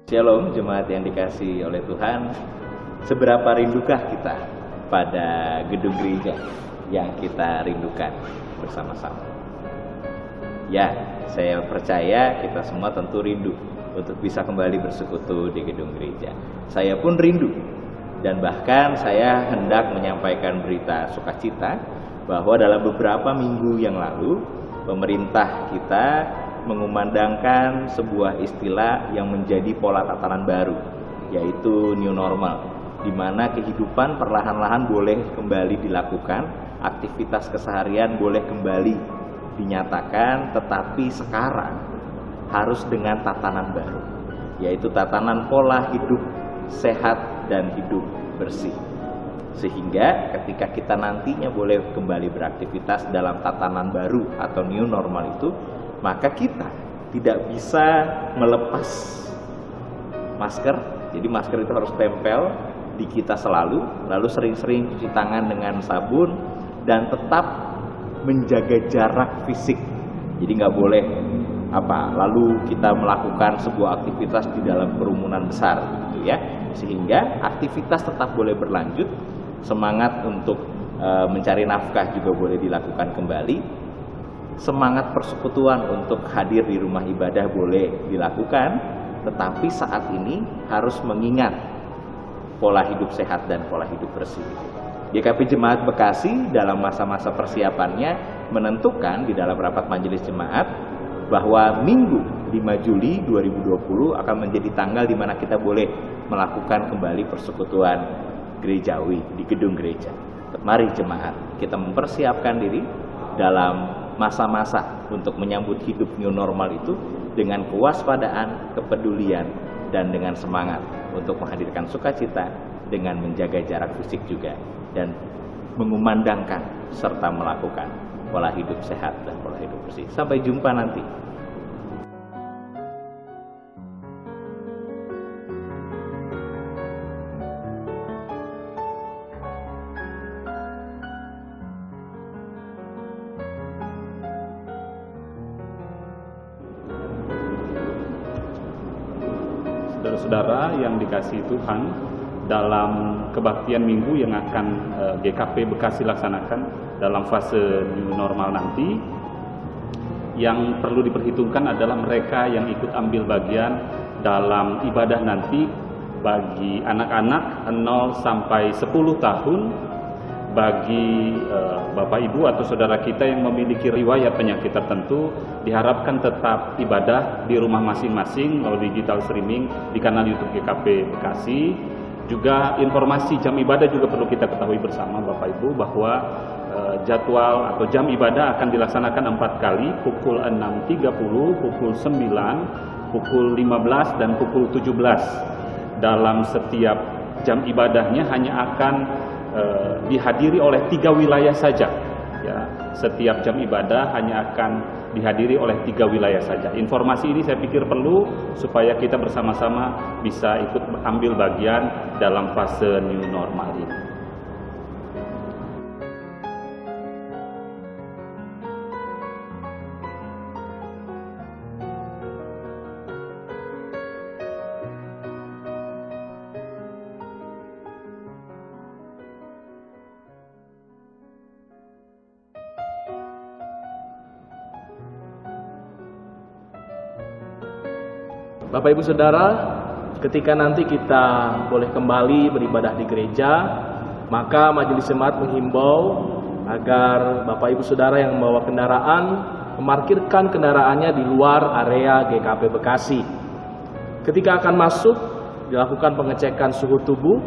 Shalom jemaat yang dikasihi oleh Tuhan. Seberapa rindukah kita pada gedung gereja yang kita rindukan bersama-sama? Ya, saya percaya kita semua tentu rindu untuk bisa kembali bersekutu di gedung gereja. Saya pun rindu, dan bahkan saya hendak menyampaikan berita sukacita bahwa dalam beberapa minggu yang lalu pemerintah kita mengumandangkan sebuah istilah yang menjadi pola tatanan baru, yaitu new normal, di mana kehidupan perlahan-lahan boleh kembali dilakukan, aktivitas keseharian boleh kembali dinyatakan, tetapi sekarang harus dengan tatanan baru, yaitu tatanan pola hidup sehat dan hidup bersih. Sehingga ketika kita nantinya boleh kembali beraktivitas dalam tatanan baru atau new normal itu, maka kita tidak bisa melepas masker. Jadi masker itu harus tempel di kita selalu, lalu sering-sering cuci tangan dengan sabun, dan tetap menjaga jarak fisik. Jadi nggak boleh lalu kita melakukan sebuah aktivitas di dalam kerumunan besar, gitu ya. Sehingga aktivitas tetap boleh berlanjut, semangat untuk mencari nafkah juga boleh dilakukan kembali. Semangat persekutuan untuk hadir di rumah ibadah boleh dilakukan, tetapi saat ini harus mengingat pola hidup sehat dan pola hidup bersih. GKP Jemaat Bekasi dalam masa-masa persiapannya menentukan di dalam rapat majelis jemaat bahwa Minggu 5 Juli 2020 akan menjadi tanggal di mana kita boleh melakukan kembali persekutuan gerejawi di gedung gereja. Mari jemaat, kita mempersiapkan diri dalam masa-masa untuk menyambut hidup new normal itu dengan kewaspadaan, kepedulian, dan dengan semangat untuk menghadirkan sukacita dengan menjaga jarak fisik juga, dan mengumandangkan serta melakukan pola hidup sehat dan pola hidup bersih. Sampai jumpa nanti. Saudara-saudara yang dikasihi Tuhan, dalam kebaktian minggu yang akan GKP Bekasi laksanakan dalam fase new normal nanti, yang perlu diperhitungkan adalah mereka yang ikut ambil bagian dalam ibadah nanti. Bagi anak-anak 0 sampai 10 tahun, bagi Bapak Ibu atau saudara kita yang memiliki riwayat penyakit tertentu, diharapkan tetap ibadah di rumah masing-masing melalui digital streaming di kanal YouTube GKP Bekasi. Juga informasi jam ibadah juga perlu kita ketahui bersama Bapak Ibu, bahwa jadwal atau jam ibadah akan dilaksanakan 4 kali, pukul 6.30, pukul 9, pukul 15, dan pukul 17. Dalam setiap jam ibadahnya hanya akan dihadiri oleh 3 wilayah saja, ya. Setiap jam ibadah hanya akan dihadiri oleh 3 wilayah saja. Informasi ini saya pikir perlu supaya kita bersama-sama bisa ikut ambil bagian dalam fase new normal ini. Bapak Ibu Saudara, ketika nanti kita boleh kembali beribadah di gereja, maka majelis jemaat menghimbau agar Bapak Ibu Saudara yang membawa kendaraan memarkirkan kendaraannya di luar area GKP Bekasi. Ketika akan masuk, dilakukan pengecekan suhu tubuh.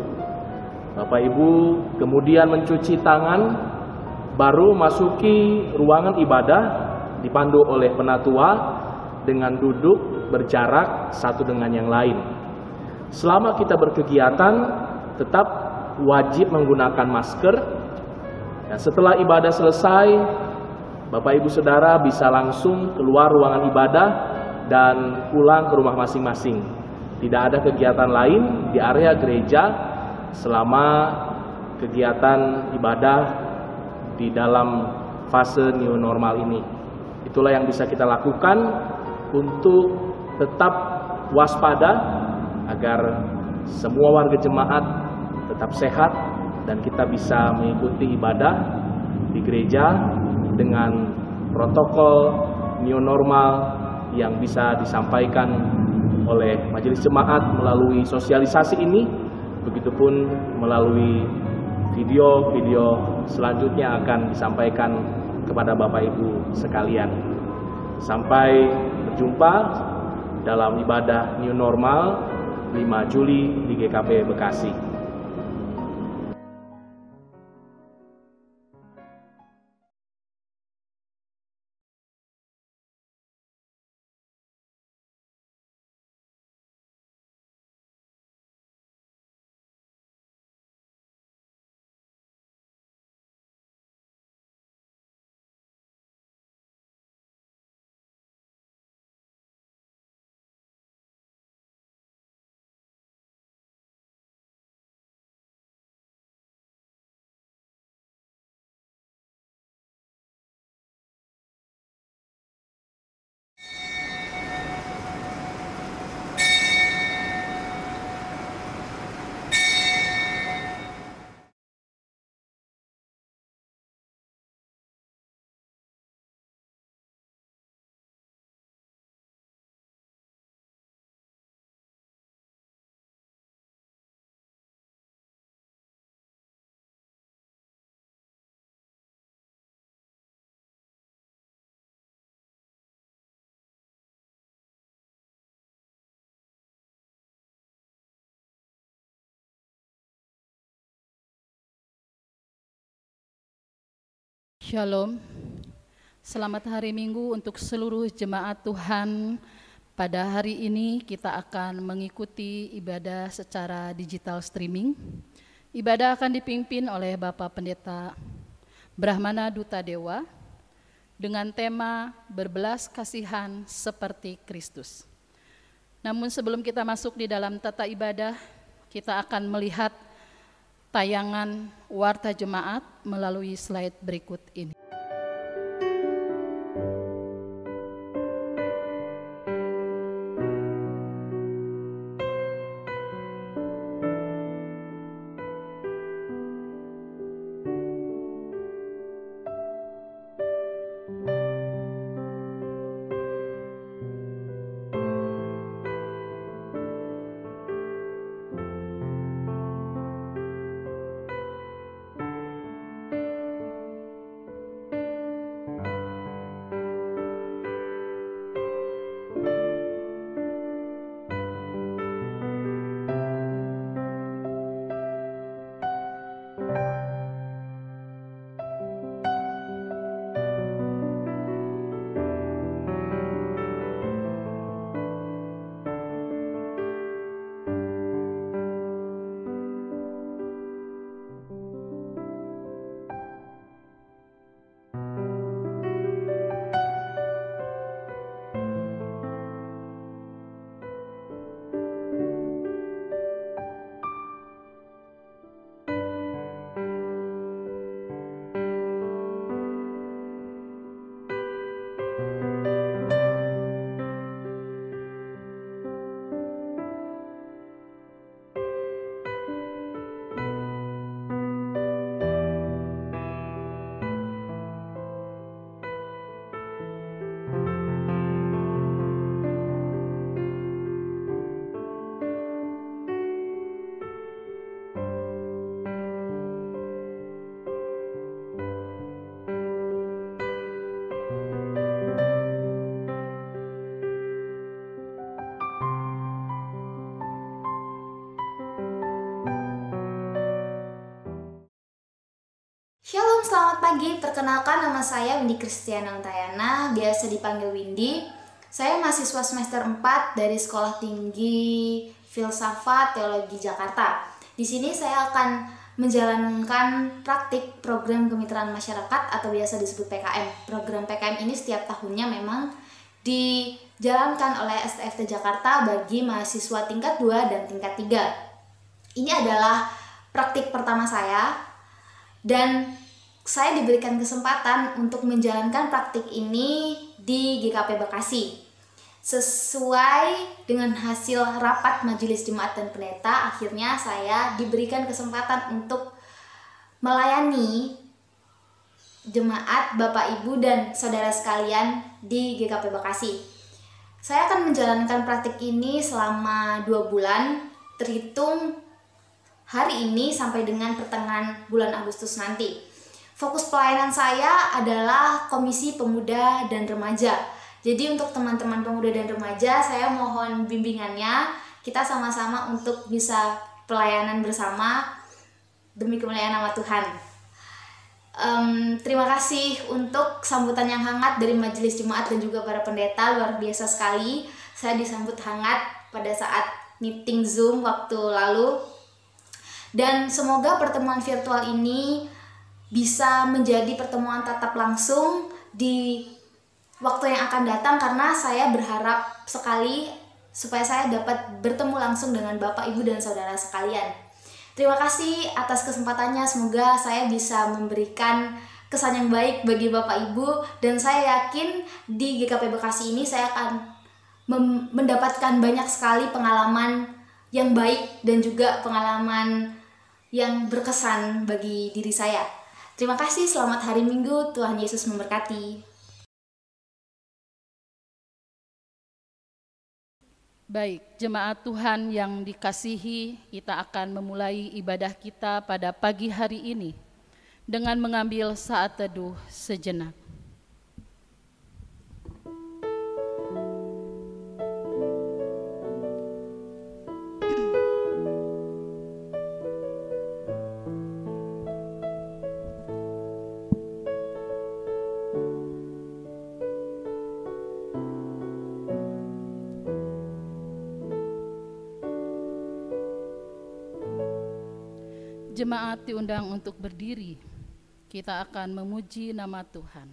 Bapak Ibu kemudian mencuci tangan, baru masuki ruangan ibadah dipandu oleh penatua dengan duduk berjarak satu dengan yang lain. Selama kita berkegiatan, tetap wajib menggunakan masker. Dan setelah ibadah selesai, Bapak Ibu Saudara bisa langsung keluar ruangan ibadah dan pulang ke rumah masing-masing. Tidak ada kegiatan lain di area gereja selama kegiatan ibadah di dalam fase new normal ini. Itulah yang bisa kita lakukan untuk tetap waspada agar semua warga jemaat tetap sehat dan kita bisa mengikuti ibadah di gereja dengan protokol new normal yang bisa disampaikan oleh majelis jemaat melalui sosialisasi ini, begitupun melalui video-video selanjutnya akan disampaikan kepada Bapak Ibu sekalian. Sampai berjumpa dalam ibadah new normal 5 Juli di GKP Bekasi. Shalom, selamat hari Minggu untuk seluruh jemaat Tuhan. Pada hari ini kita akan mengikuti ibadah secara digital streaming. Ibadah akan dipimpin oleh Bapak Pendeta Brahmana Duta Dewa dengan tema berbelas kasihan seperti Kristus. Namun sebelum kita masuk di dalam tata ibadah, kita akan melihat tayangan Warta Jemaat melalui slide berikut ini. Shalom, selamat pagi. Perkenalkan, nama saya Windy Kristiana Untayana, biasa dipanggil Windy. Saya mahasiswa semester 4 dari Sekolah Tinggi Filsafat Teologi Jakarta. Di sini saya akan menjalankan praktik program kemitraan masyarakat atau biasa disebut PKM. Program PKM ini setiap tahunnya memang dijalankan oleh STFT Jakarta bagi mahasiswa tingkat 2 dan tingkat 3. Ini adalah praktik pertama saya. Dan saya diberikan kesempatan untuk menjalankan praktik ini di GKP Bekasi. Sesuai dengan hasil rapat majelis jemaat dan pendeta, akhirnya saya diberikan kesempatan untuk melayani jemaat, Bapak, Ibu, dan saudara sekalian di GKP Bekasi. Saya akan menjalankan praktik ini selama 2 bulan, terhitung hari ini sampai dengan pertengahan bulan Agustus nanti. Fokus pelayanan saya adalah Komisi Pemuda dan Remaja. Jadi untuk teman-teman pemuda dan remaja, saya mohon bimbingannya. Kita sama-sama untuk bisa pelayanan bersama demi kemuliaan nama Tuhan. Terima kasih untuk sambutan yang hangat dari majelis jemaat dan juga para pendeta. Luar biasa sekali. Saya disambut hangat pada saat meeting Zoom waktu lalu. Dan semoga pertemuan virtual ini bisa menjadi pertemuan tatap langsung di waktu yang akan datang, karena saya berharap sekali supaya saya dapat bertemu langsung dengan Bapak, Ibu, dan saudara sekalian. Terima kasih atas kesempatannya. Semoga saya bisa memberikan kesan yang baik bagi Bapak, Ibu, dan saya yakin di GKP Bekasi ini saya akan mendapatkan banyak sekali pengalaman yang baik dan juga pengalaman yang berkesan bagi diri saya. Terima kasih, selamat hari Minggu, Tuhan Yesus memberkati. Baik, jemaat Tuhan yang dikasihi, kita akan memulai ibadah kita pada pagi hari ini dengan mengambil saat teduh sejenak. Jemaat diundang untuk berdiri. Kita akan memuji nama Tuhan.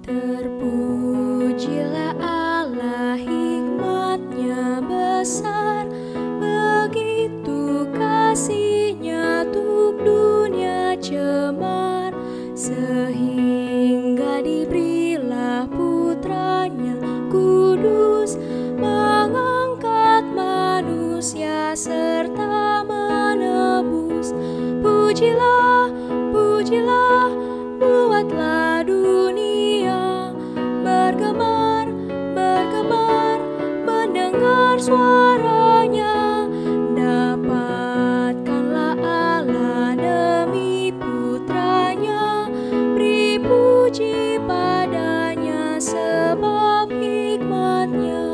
Terpujilah Allah, hikmat-Nya besar, begitu kasih-Nya untuk dunia cemar, sehingga diberilah putranya kudus, mengangkat manusia serta menebus. Pujilah, pujilah, buatlah dunia bergemar, bergemar, mendengar suaranya. Dapatkanlah Allah demi putranya, beri puji padanya sebab hikmat-Nya.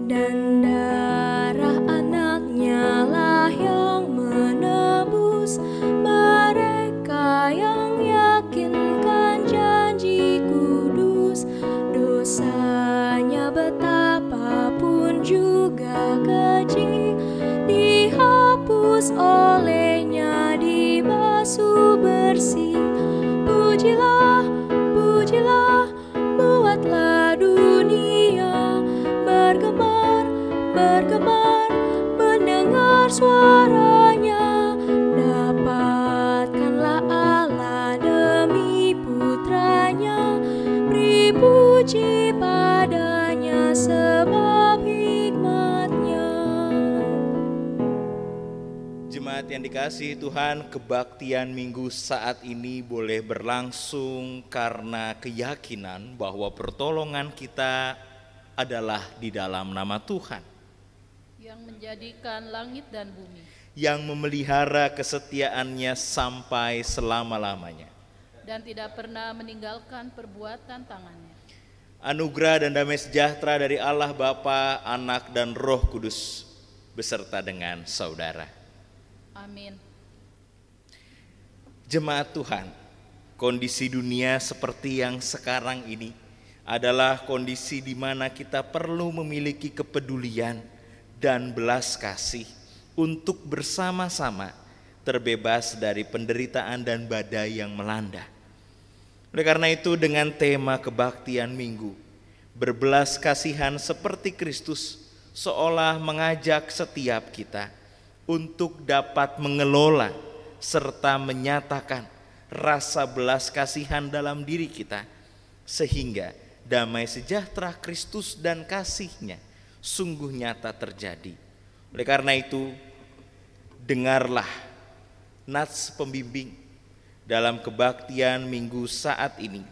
Dan darah anak-Nya lah yang menebus mereka yang yakinkan janji kudus. Dosanya betapapun juga keji, dihapus olehnya, dibasuh bersih. Pujilah, pujilah, buatlah dunia bergemar, bergemar, mendengar suaranya. Dapatkanlah Allah demi putranya, beri puji padanya sebab hikmat-Nya. Jemaat yang dikasihi Tuhan, kebaktian minggu saat ini boleh berlangsung karena keyakinan bahwa pertolongan kita adalah di dalam nama Tuhan, yang menjadikan langit dan bumi, yang memelihara kesetiaan-Nya sampai selama-lamanya, dan tidak pernah meninggalkan perbuatan tangannya. Anugerah dan damai sejahtera dari Allah Bapa, Anak, dan Roh Kudus beserta dengan saudara. Amin. Jemaat Tuhan, kondisi dunia seperti yang sekarang ini adalah kondisi di mana kita perlu memiliki kepedulian dan belas kasih untuk bersama-sama terbebas dari penderitaan dan badai yang melanda. Oleh karena itu, dengan tema kebaktian minggu, berbelas kasihan seperti Kristus, seolah mengajak setiap kita untuk dapat mengelola serta menyatakan rasa belas kasihan dalam diri kita, sehingga damai sejahtera Kristus dan kasih-Nya sungguh nyata terjadi. Oleh karena itu, dengarlah nats pembimbing dalam kebaktian minggu saat ini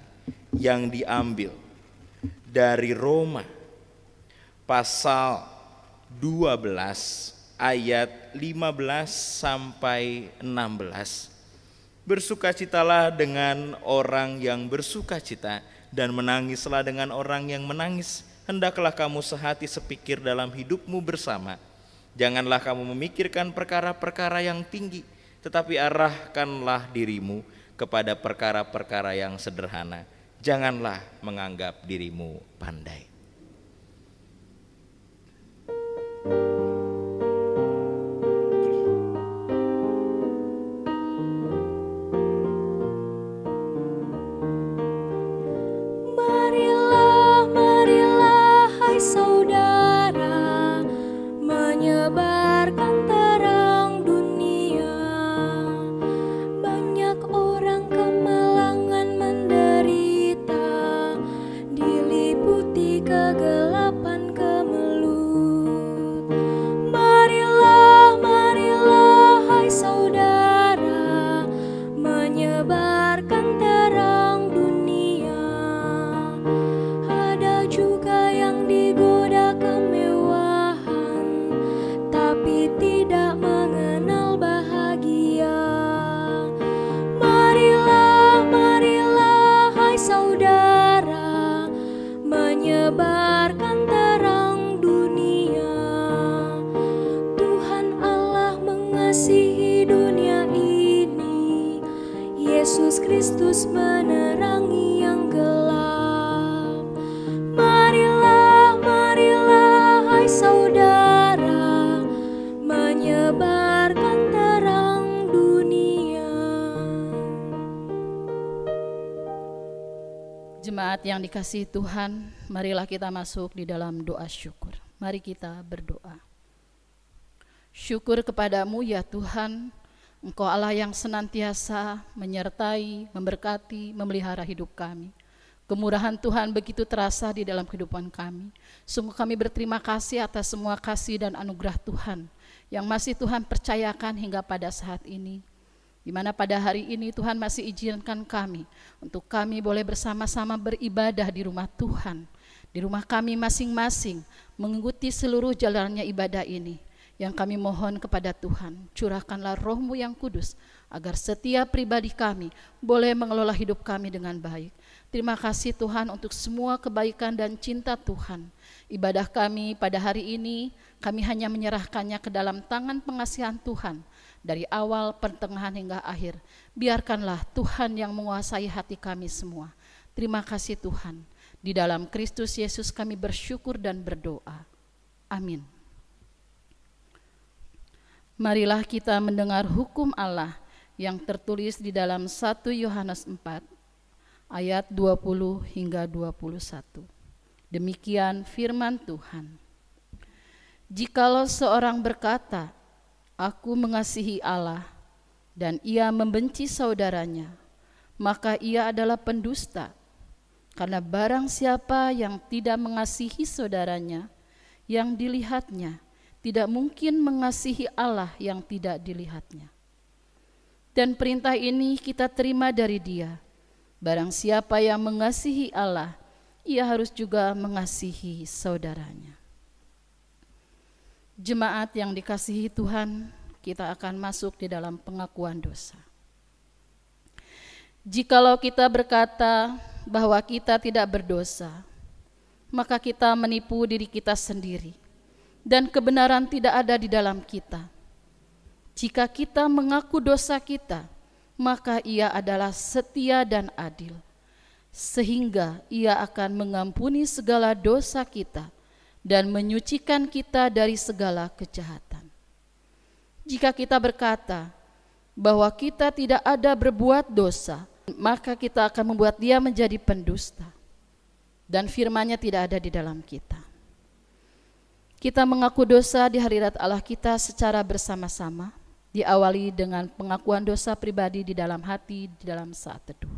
yang diambil dari Roma pasal 12 ayat 15 sampai 16. Bersukacitalah dengan orang yang bersukacita dan menangislah dengan orang yang menangis. Hendaklah kamu sehati sepikir dalam hidupmu bersama. Janganlah kamu memikirkan perkara-perkara yang tinggi, tetapi arahkanlah dirimu kepada perkara-perkara yang sederhana. Janganlah menganggap dirimu pandai. Marilah, marilah, hai saudara, menyebarkan terang dunia. Banyak orang kemalangan menderita, diliputi kegelapan kemelut. Marilah, marilah, hai saudara, menyebarkan terang dunia. Ada juga yang digoda kemewahan, tapi tidak mengenal bahagia. Marilah, marilah, hai saudara, menyebarkan terang dunia. Tuhan Allah mengasihi dunia ini, Yesus Kristus menerangi yang gelap. Marilah, marilah, hai saudara, menyebarkan terang dunia. Jemaat yang dikasihi Tuhan, marilah kita masuk di dalam doa syukur. Mari kita berdoa. Syukur kepadamu ya Tuhan, Engkau Allah yang senantiasa menyertai, memberkati, memelihara hidup kami. Kemurahan Tuhan begitu terasa di dalam kehidupan kami. Sungguh kami berterima kasih atas semua kasih dan anugerah Tuhan yang masih Tuhan percayakan hingga pada saat ini. Di mana pada hari ini Tuhan masih izinkan kami untuk kami boleh bersama-sama beribadah di rumah Tuhan, di rumah kami masing-masing, mengikuti seluruh jalannya ibadah ini. Yang kami mohon kepada Tuhan, curahkanlah Roh-Mu yang kudus, agar setiap pribadi kami boleh mengelola hidup kami dengan baik. Terima kasih Tuhan untuk semua kebaikan dan cinta Tuhan. Ibadah kami pada hari ini, kami hanya menyerahkannya ke dalam tangan pengasihan Tuhan. Dari awal, pertengahan hingga akhir, biarkanlah Tuhan yang menguasai hati kami semua. Terima kasih Tuhan. Di dalam Kristus Yesus kami bersyukur dan berdoa. Amin. Marilah kita mendengar hukum Allah yang tertulis di dalam 1 Yohanes 4 ayat 20 hingga 21. Demikian firman Tuhan. Jikalau seorang berkata, aku mengasihi Allah, dan ia membenci saudaranya, maka ia adalah pendusta. Karena barang siapa yang tidak mengasihi saudaranya, yang dilihatnya, tidak mungkin mengasihi Allah yang tidak dilihatnya. Dan perintah ini kita terima dari Dia. Barang siapa yang mengasihi Allah, ia harus juga mengasihi saudaranya. Jemaat yang dikasihi Tuhan, kita akan masuk di dalam pengakuan dosa. Jikalau kita berkata bahwa kita tidak berdosa, maka kita menipu diri kita sendiri, dan kebenaran tidak ada di dalam kita. Jika kita mengaku dosa kita, maka Ia adalah setia dan adil, sehingga Ia akan mengampuni segala dosa kita dan menyucikan kita dari segala kejahatan. Jika kita berkata bahwa kita tidak ada berbuat dosa, maka kita akan membuat Dia menjadi pendusta. dan firman-Nya tidak ada di dalam kita. Kita mengaku dosa di hadirat Allah kita secara bersama-sama, diawali dengan pengakuan dosa pribadi di dalam hati, di dalam saat teduh.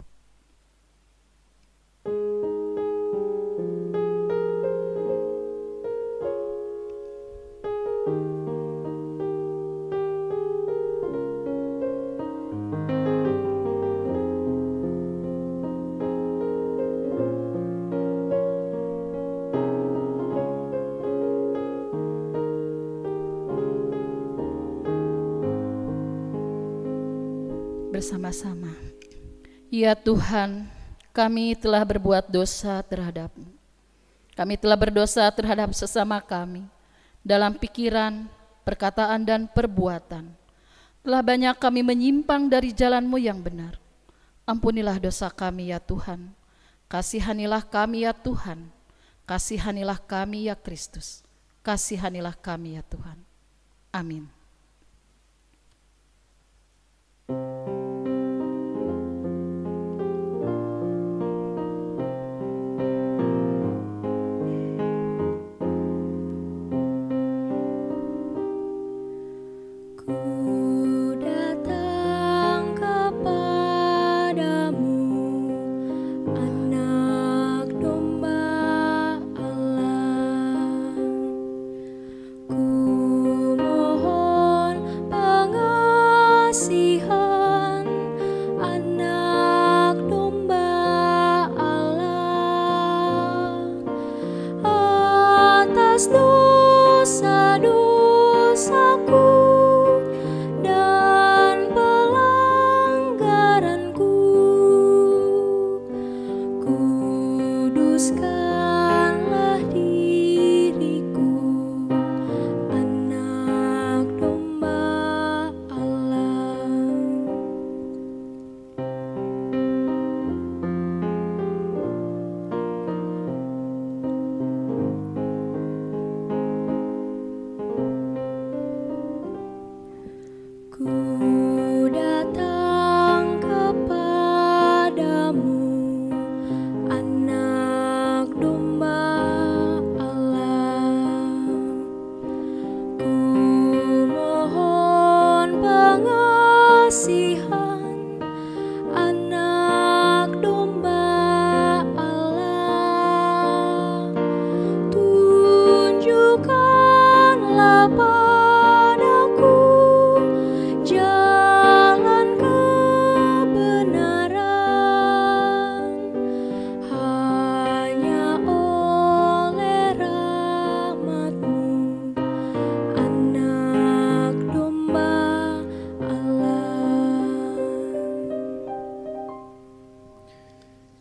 Bersama-sama. Ya Tuhan, kami telah berbuat dosa terhadap-Mu. Kami telah berdosa terhadap sesama kami dalam pikiran, perkataan, dan perbuatan. Telah banyak kami menyimpang dari jalan-Mu yang benar. Ampunilah dosa kami ya Tuhan. Kasihanilah kami ya Tuhan. Kasihanilah kami ya Kristus. Kasihanilah kami ya Tuhan. Amin.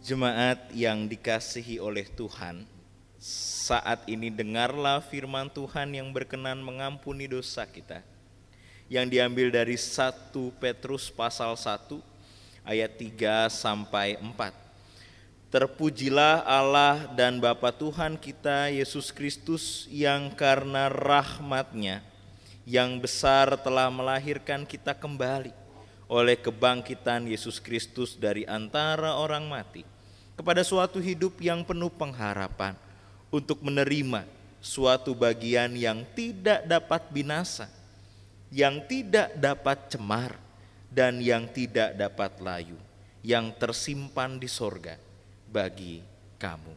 Jemaat yang dikasihi oleh Tuhan, saat ini dengarlah firman Tuhan yang berkenan mengampuni dosa kita, yang diambil dari 1 Petrus pasal 1 ayat 3 sampai 4. Terpujilah Allah dan Bapa Tuhan kita Yesus Kristus, yang karena rahmat-Nya yang besar telah melahirkan kita kembali oleh kebangkitan Yesus Kristus dari antara orang mati kepada suatu hidup yang penuh pengharapan, untuk menerima suatu bagian yang tidak dapat binasa, yang tidak dapat cemar, dan yang tidak dapat layu, yang tersimpan di sorga bagi kamu.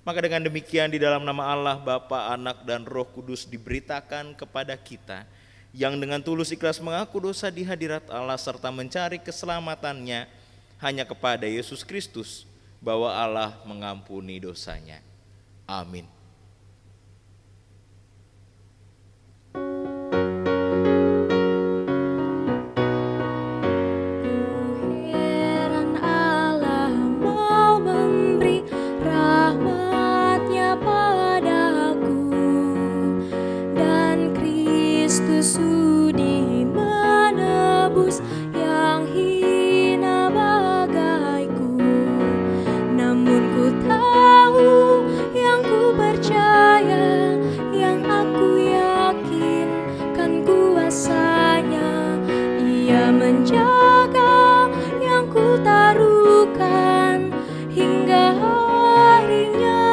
Maka dengan demikian di dalam nama Allah, Bapa, Anak, dan Roh Kudus diberitakan kepada kita yang dengan tulus ikhlas mengaku dosa di hadirat Allah serta mencari keselamatannya hanya kepada Yesus Kristus, bahwa Allah mengampuni dosanya. Amin. Menjaga yang ku taruhkan hingga harinya.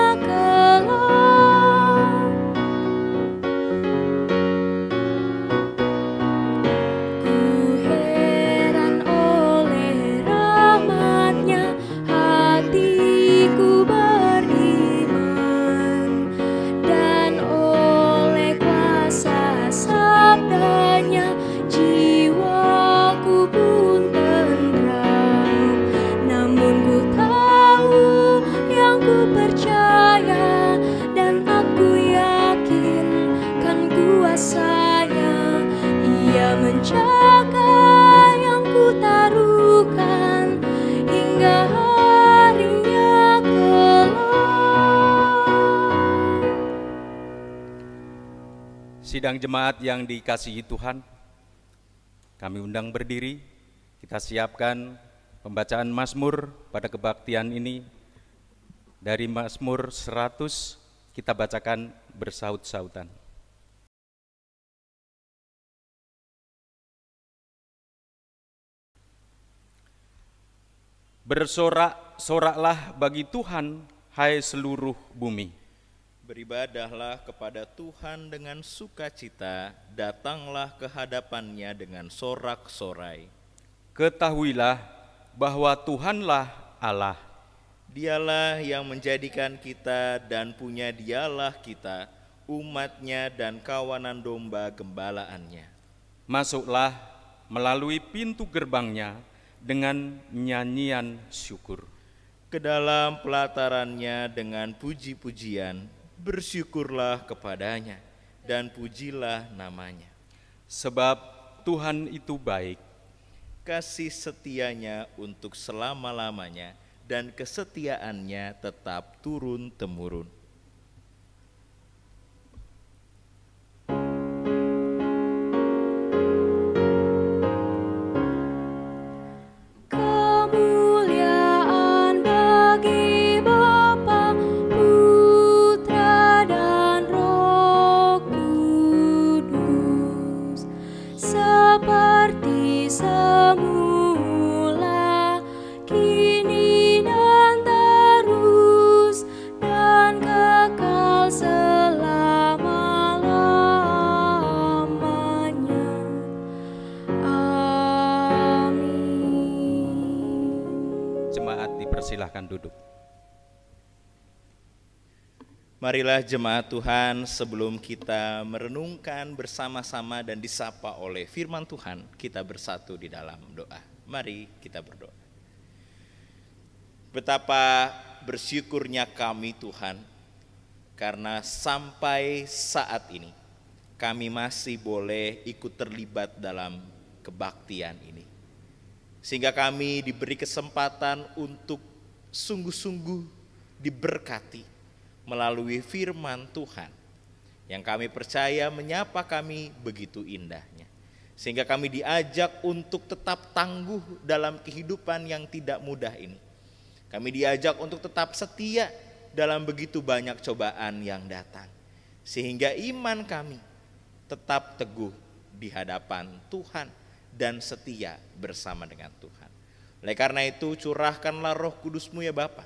Sidang jemaat yang dikasihi Tuhan, kami undang berdiri, kita siapkan pembacaan Mazmur pada kebaktian ini. Dari Mazmur 100 kita bacakan bersaut-sautan. Bersorak-soraklah bagi Tuhan, hai seluruh bumi. Beribadahlah kepada Tuhan dengan sukacita, datanglah ke hadapannya dengan sorak-sorai. Ketahuilah bahwa Tuhanlah Allah. Dialah yang menjadikan kita dan punya dialah kita, umatnya dan kawanan domba gembalaannya. Masuklah melalui pintu gerbangnya dengan nyanyian syukur. Ke dalam pelatarannya dengan puji-pujian, bersyukurlah kepadanya dan pujilah namanya. Sebab Tuhan itu baik. Kasih setianya untuk selama-lamanya dan kesetiaannya tetap turun-temurun. Silahkan duduk. Marilah jemaat Tuhan, sebelum kita merenungkan bersama-sama dan disapa oleh firman Tuhan, kita bersatu di dalam doa. Mari kita berdoa. Betapa bersyukurnya kami Tuhan, karena sampai saat ini kami masih boleh ikut terlibat dalam kebaktian ini. Sehingga kami diberi kesempatan untuk sungguh-sungguh diberkati melalui firman Tuhan yang kami percaya menyapa kami begitu indahnya, sehingga kami diajak untuk tetap tangguh dalam kehidupan yang tidak mudah ini. Kami diajak untuk tetap setia dalam begitu banyak cobaan yang datang, sehingga iman kami tetap teguh di hadapan Tuhan dan setia bersama dengan Tuhan. Oleh karena itu, curahkanlah Roh Kudus-Mu ya Bapa,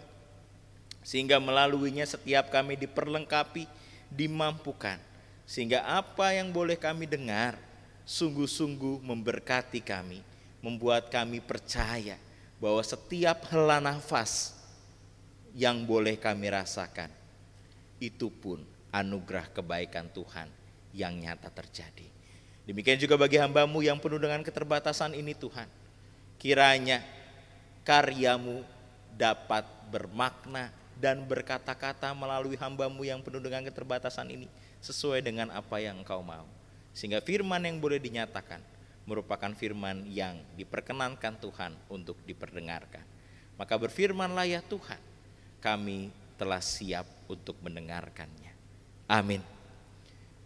sehingga melaluinya setiap kami diperlengkapi, dimampukan, sehingga apa yang boleh kami dengar sungguh-sungguh memberkati kami, membuat kami percaya bahwa setiap hela nafas yang boleh kami rasakan, itu pun anugerah kebaikan Tuhan yang nyata terjadi. Demikian juga bagi hamba-Mu yang penuh dengan keterbatasan ini Tuhan, kiranya karya-Mu dapat bermakna dan berkata-kata melalui hamba-Mu yang penuh dengan keterbatasan ini sesuai dengan apa yang Engkau mau. Sehingga firman yang boleh dinyatakan merupakan firman yang diperkenankan Tuhan untuk diperdengarkan. Maka berfirmanlah ya Tuhan, kami telah siap untuk mendengarkannya. Amin.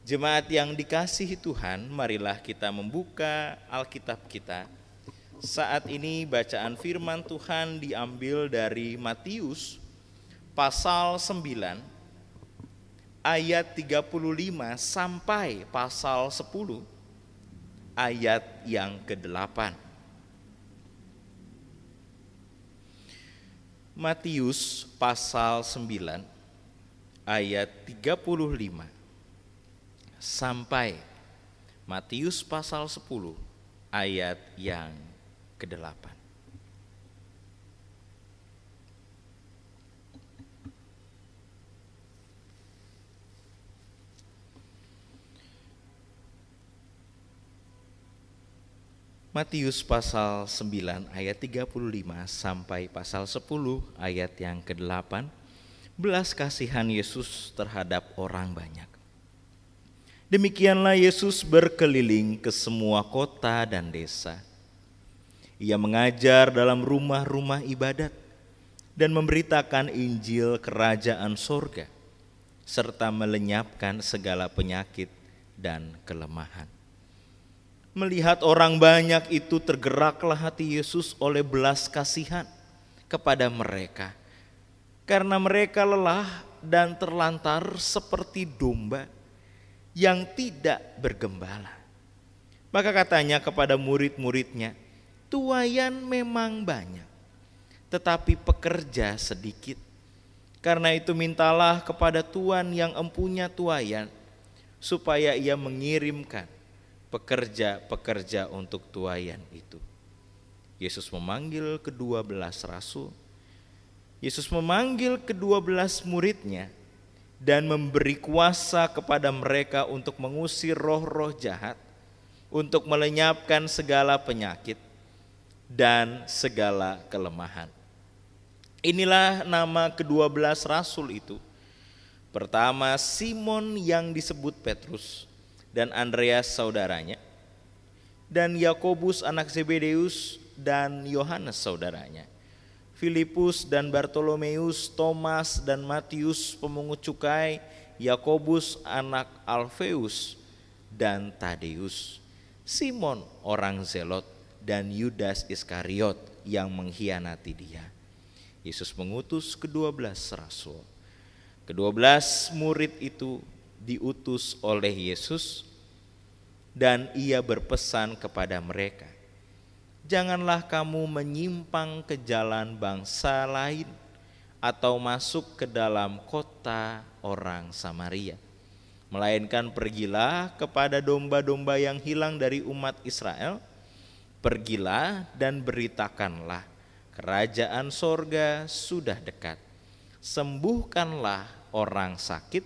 Jemaat yang dikasihi Tuhan, marilah kita membuka Alkitab kita. Saat ini bacaan firman Tuhan diambil dari Matius pasal 9 ayat 35 sampai pasal 10 ayat yang ke-8. Matius pasal 9 ayat 35 sampai Matius pasal 10 ayat yang ke-8. Matius pasal 9 ayat 35 sampai pasal 10 ayat yang ke-8. Belas kasihan Yesus terhadap orang banyak. Demikianlah Yesus berkeliling ke semua kota dan desa. Ia mengajar dalam rumah-rumah ibadat dan memberitakan Injil kerajaan sorga, serta melenyapkan segala penyakit dan kelemahan. Melihat orang banyak itu, tergeraklah hati Yesus oleh belas kasihan kepada mereka, karena mereka lelah dan terlantar seperti domba yang tidak bergembala. Maka katanya kepada murid-muridnya, tuaian memang banyak, tetapi pekerja sedikit. Karena itu mintalah kepada Tuhan yang empunya tuaian, supaya ia mengirimkan pekerja-pekerja untuk tuaian itu. Yesus memanggil ke-12 rasul. Yesus memanggil ke-12 muridnya dan memberi kuasa kepada mereka untuk mengusir roh-roh jahat, untuk melenyapkan segala penyakit dan segala kelemahan. Inilah nama ke-12 rasul itu. Pertama, Simon yang disebut Petrus, dan Andreas saudaranya, dan Yakobus anak Zebedeus dan Yohanes saudaranya, Filipus dan Bartolomeus, Thomas dan Matius pemungut cukai, Yakobus anak Alfeus dan Tadeus, Simon orang Zelot, dan Yudas Iskariot yang mengkhianati dia. Yesus mengutus ke-12 rasul. Ke-12 murid itu diutus oleh Yesus, dan ia berpesan kepada mereka, janganlah kamu menyimpang ke jalan bangsa lain atau masuk ke dalam kota orang Samaria, melainkan pergilah kepada domba-domba yang hilang dari umat Israel. Pergilah dan beritakanlah, kerajaan sorga sudah dekat. Sembuhkanlah orang sakit,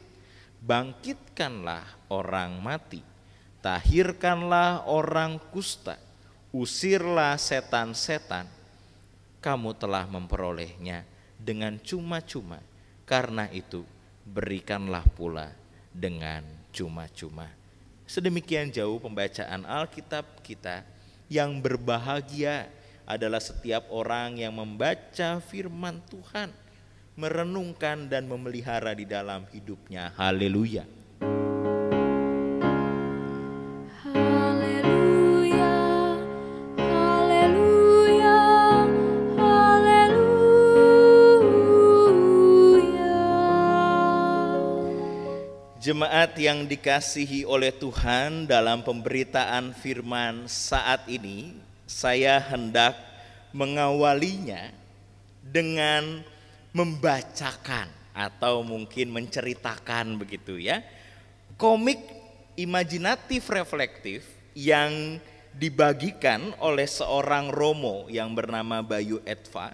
bangkitkanlah orang mati, tahirkanlah orang kusta, usirlah setan-setan. Kamu telah memperolehnya dengan cuma-cuma, karena itu berikanlah pula dengan cuma-cuma. Sedemikian jauh pembacaan Alkitab kita. Yang berbahagia adalah setiap orang yang membaca firman Tuhan, merenungkan dan memelihara di dalam hidupnya. Haleluya. Haleluya, haleluya, haleluya. Jemaat yang dikasihi oleh Tuhan, dalam pemberitaan firman saat ini saya hendak mengawalinya dengan membacakan atau mungkin menceritakan begitu ya, komik imajinatif reflektif yang dibagikan oleh seorang Romo yang bernama Bayu Edva,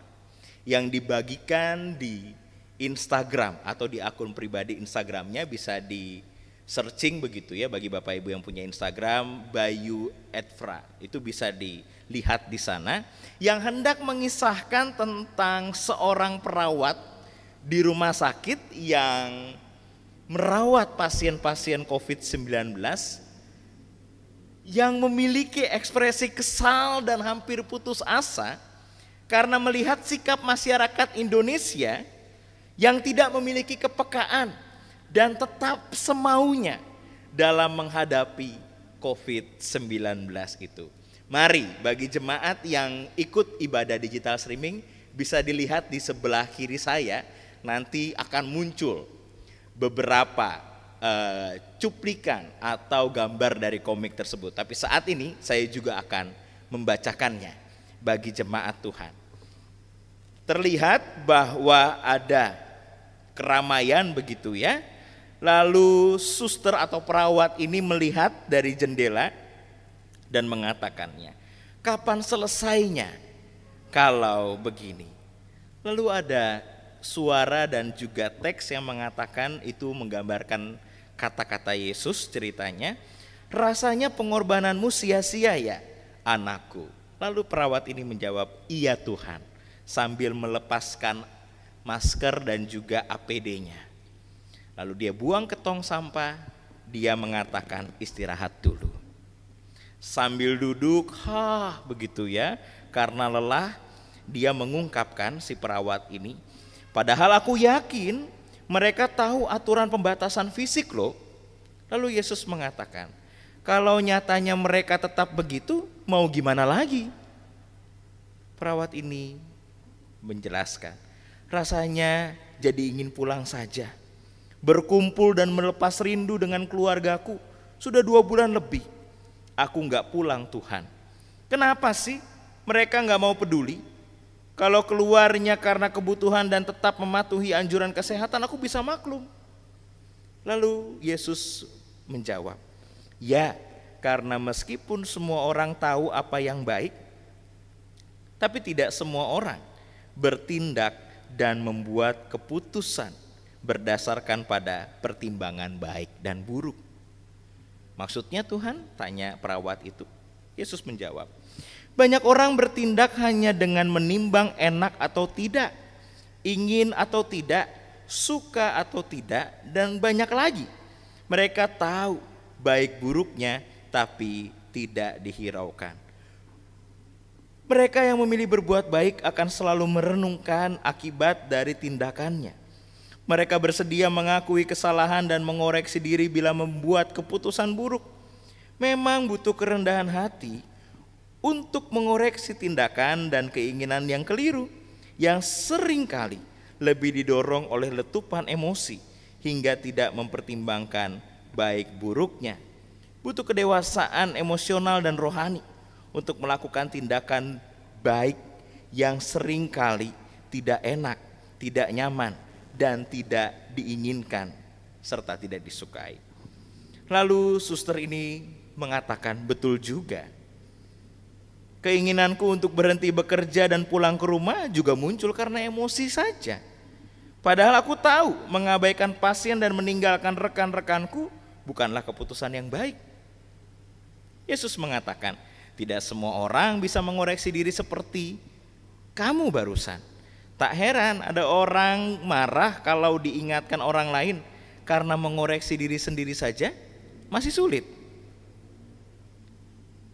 yang dibagikan di Instagram atau di akun pribadi Instagramnya. Bisa di searching begitu ya, bagi Bapak Ibu yang punya Instagram, Bayu Edva, itu bisa dilihat di sana, yang hendak mengisahkan tentang seorang perawat di rumah sakit yang merawat pasien-pasien COVID-19 yang memiliki ekspresi kesal dan hampir putus asa karena melihat sikap masyarakat Indonesia yang tidak memiliki kepekaan dan tetap semaunya dalam menghadapi COVID-19 itu. Mari bagi jemaat yang ikut ibadah digital streaming, bisa dilihat di sebelah kiri saya, nanti akan muncul beberapa cuplikan atau gambar dari komik tersebut. Tapi saat ini saya juga akan membacakannya bagi jemaat Tuhan. Terlihat bahwa ada keramaian begitu ya. Lalu suster atau perawat ini melihat dari jendela dan mengatakannya, kapan selesainya kalau begini? Lalu ada suara dan juga teks yang mengatakan, itu menggambarkan kata-kata Yesus ceritanya, rasanya pengorbananmu sia-sia ya anakku. Lalu perawat ini menjawab, iya Tuhan, sambil melepaskan masker dan juga APD-nya. Lalu dia buang ke tong sampah, dia mengatakan istirahat dulu. Sambil duduk, begitu ya, karena lelah, dia mengungkapkan si perawat ini, padahal aku yakin mereka tahu aturan pembatasan fisik loh. Lalu Yesus mengatakan, kalau nyatanya mereka tetap begitu, mau gimana lagi? Perawat ini menjelaskan, rasanya jadi ingin pulang saja. Berkumpul dan melepas rindu dengan keluargaku. Sudah 2 bulan lebih. Aku gak pulang Tuhan. Kenapa sih mereka gak mau peduli? Kalau keluarnya karena kebutuhan dan tetap mematuhi anjuran kesehatan, aku bisa maklum. Lalu Yesus menjawab, ya, karena meskipun semua orang tahu apa yang baik, tapi tidak semua orang bertindak dan membuat keputusan berdasarkan pada pertimbangan baik dan buruk. Maksudnya Tuhan? Tanya perawat itu. Yesus menjawab, banyak orang bertindak hanya dengan menimbang enak atau tidak, ingin atau tidak, suka atau tidak, dan banyak lagi. Mereka tahu baik buruknya tapi tidak dihiraukan. Mereka yang memilih berbuat baik akan selalu merenungkan akibat dari tindakannya. Mereka bersedia mengakui kesalahan dan mengoreksi diri bila membuat keputusan buruk. Memang butuh kerendahan hati untuk mengoreksi tindakan dan keinginan yang keliru, yang seringkali lebih didorong oleh letupan emosi hingga tidak mempertimbangkan baik buruknya. Butuh kedewasaan emosional dan rohani untuk melakukan tindakan baik yang seringkali tidak enak, tidak nyaman, dan tidak diinginkan serta tidak disukai. Lalu suster ini mengatakan, betul juga. Keinginanku untuk berhenti bekerja dan pulang ke rumah juga muncul karena emosi saja. Padahal aku tahu mengabaikan pasien dan meninggalkan rekan-rekanku bukanlah keputusan yang baik. Yesus mengatakan, tidak semua orang bisa mengoreksi diri seperti kamu barusan. Tak heran ada orang marah kalau diingatkan orang lain, karena mengoreksi diri sendiri saja masih sulit.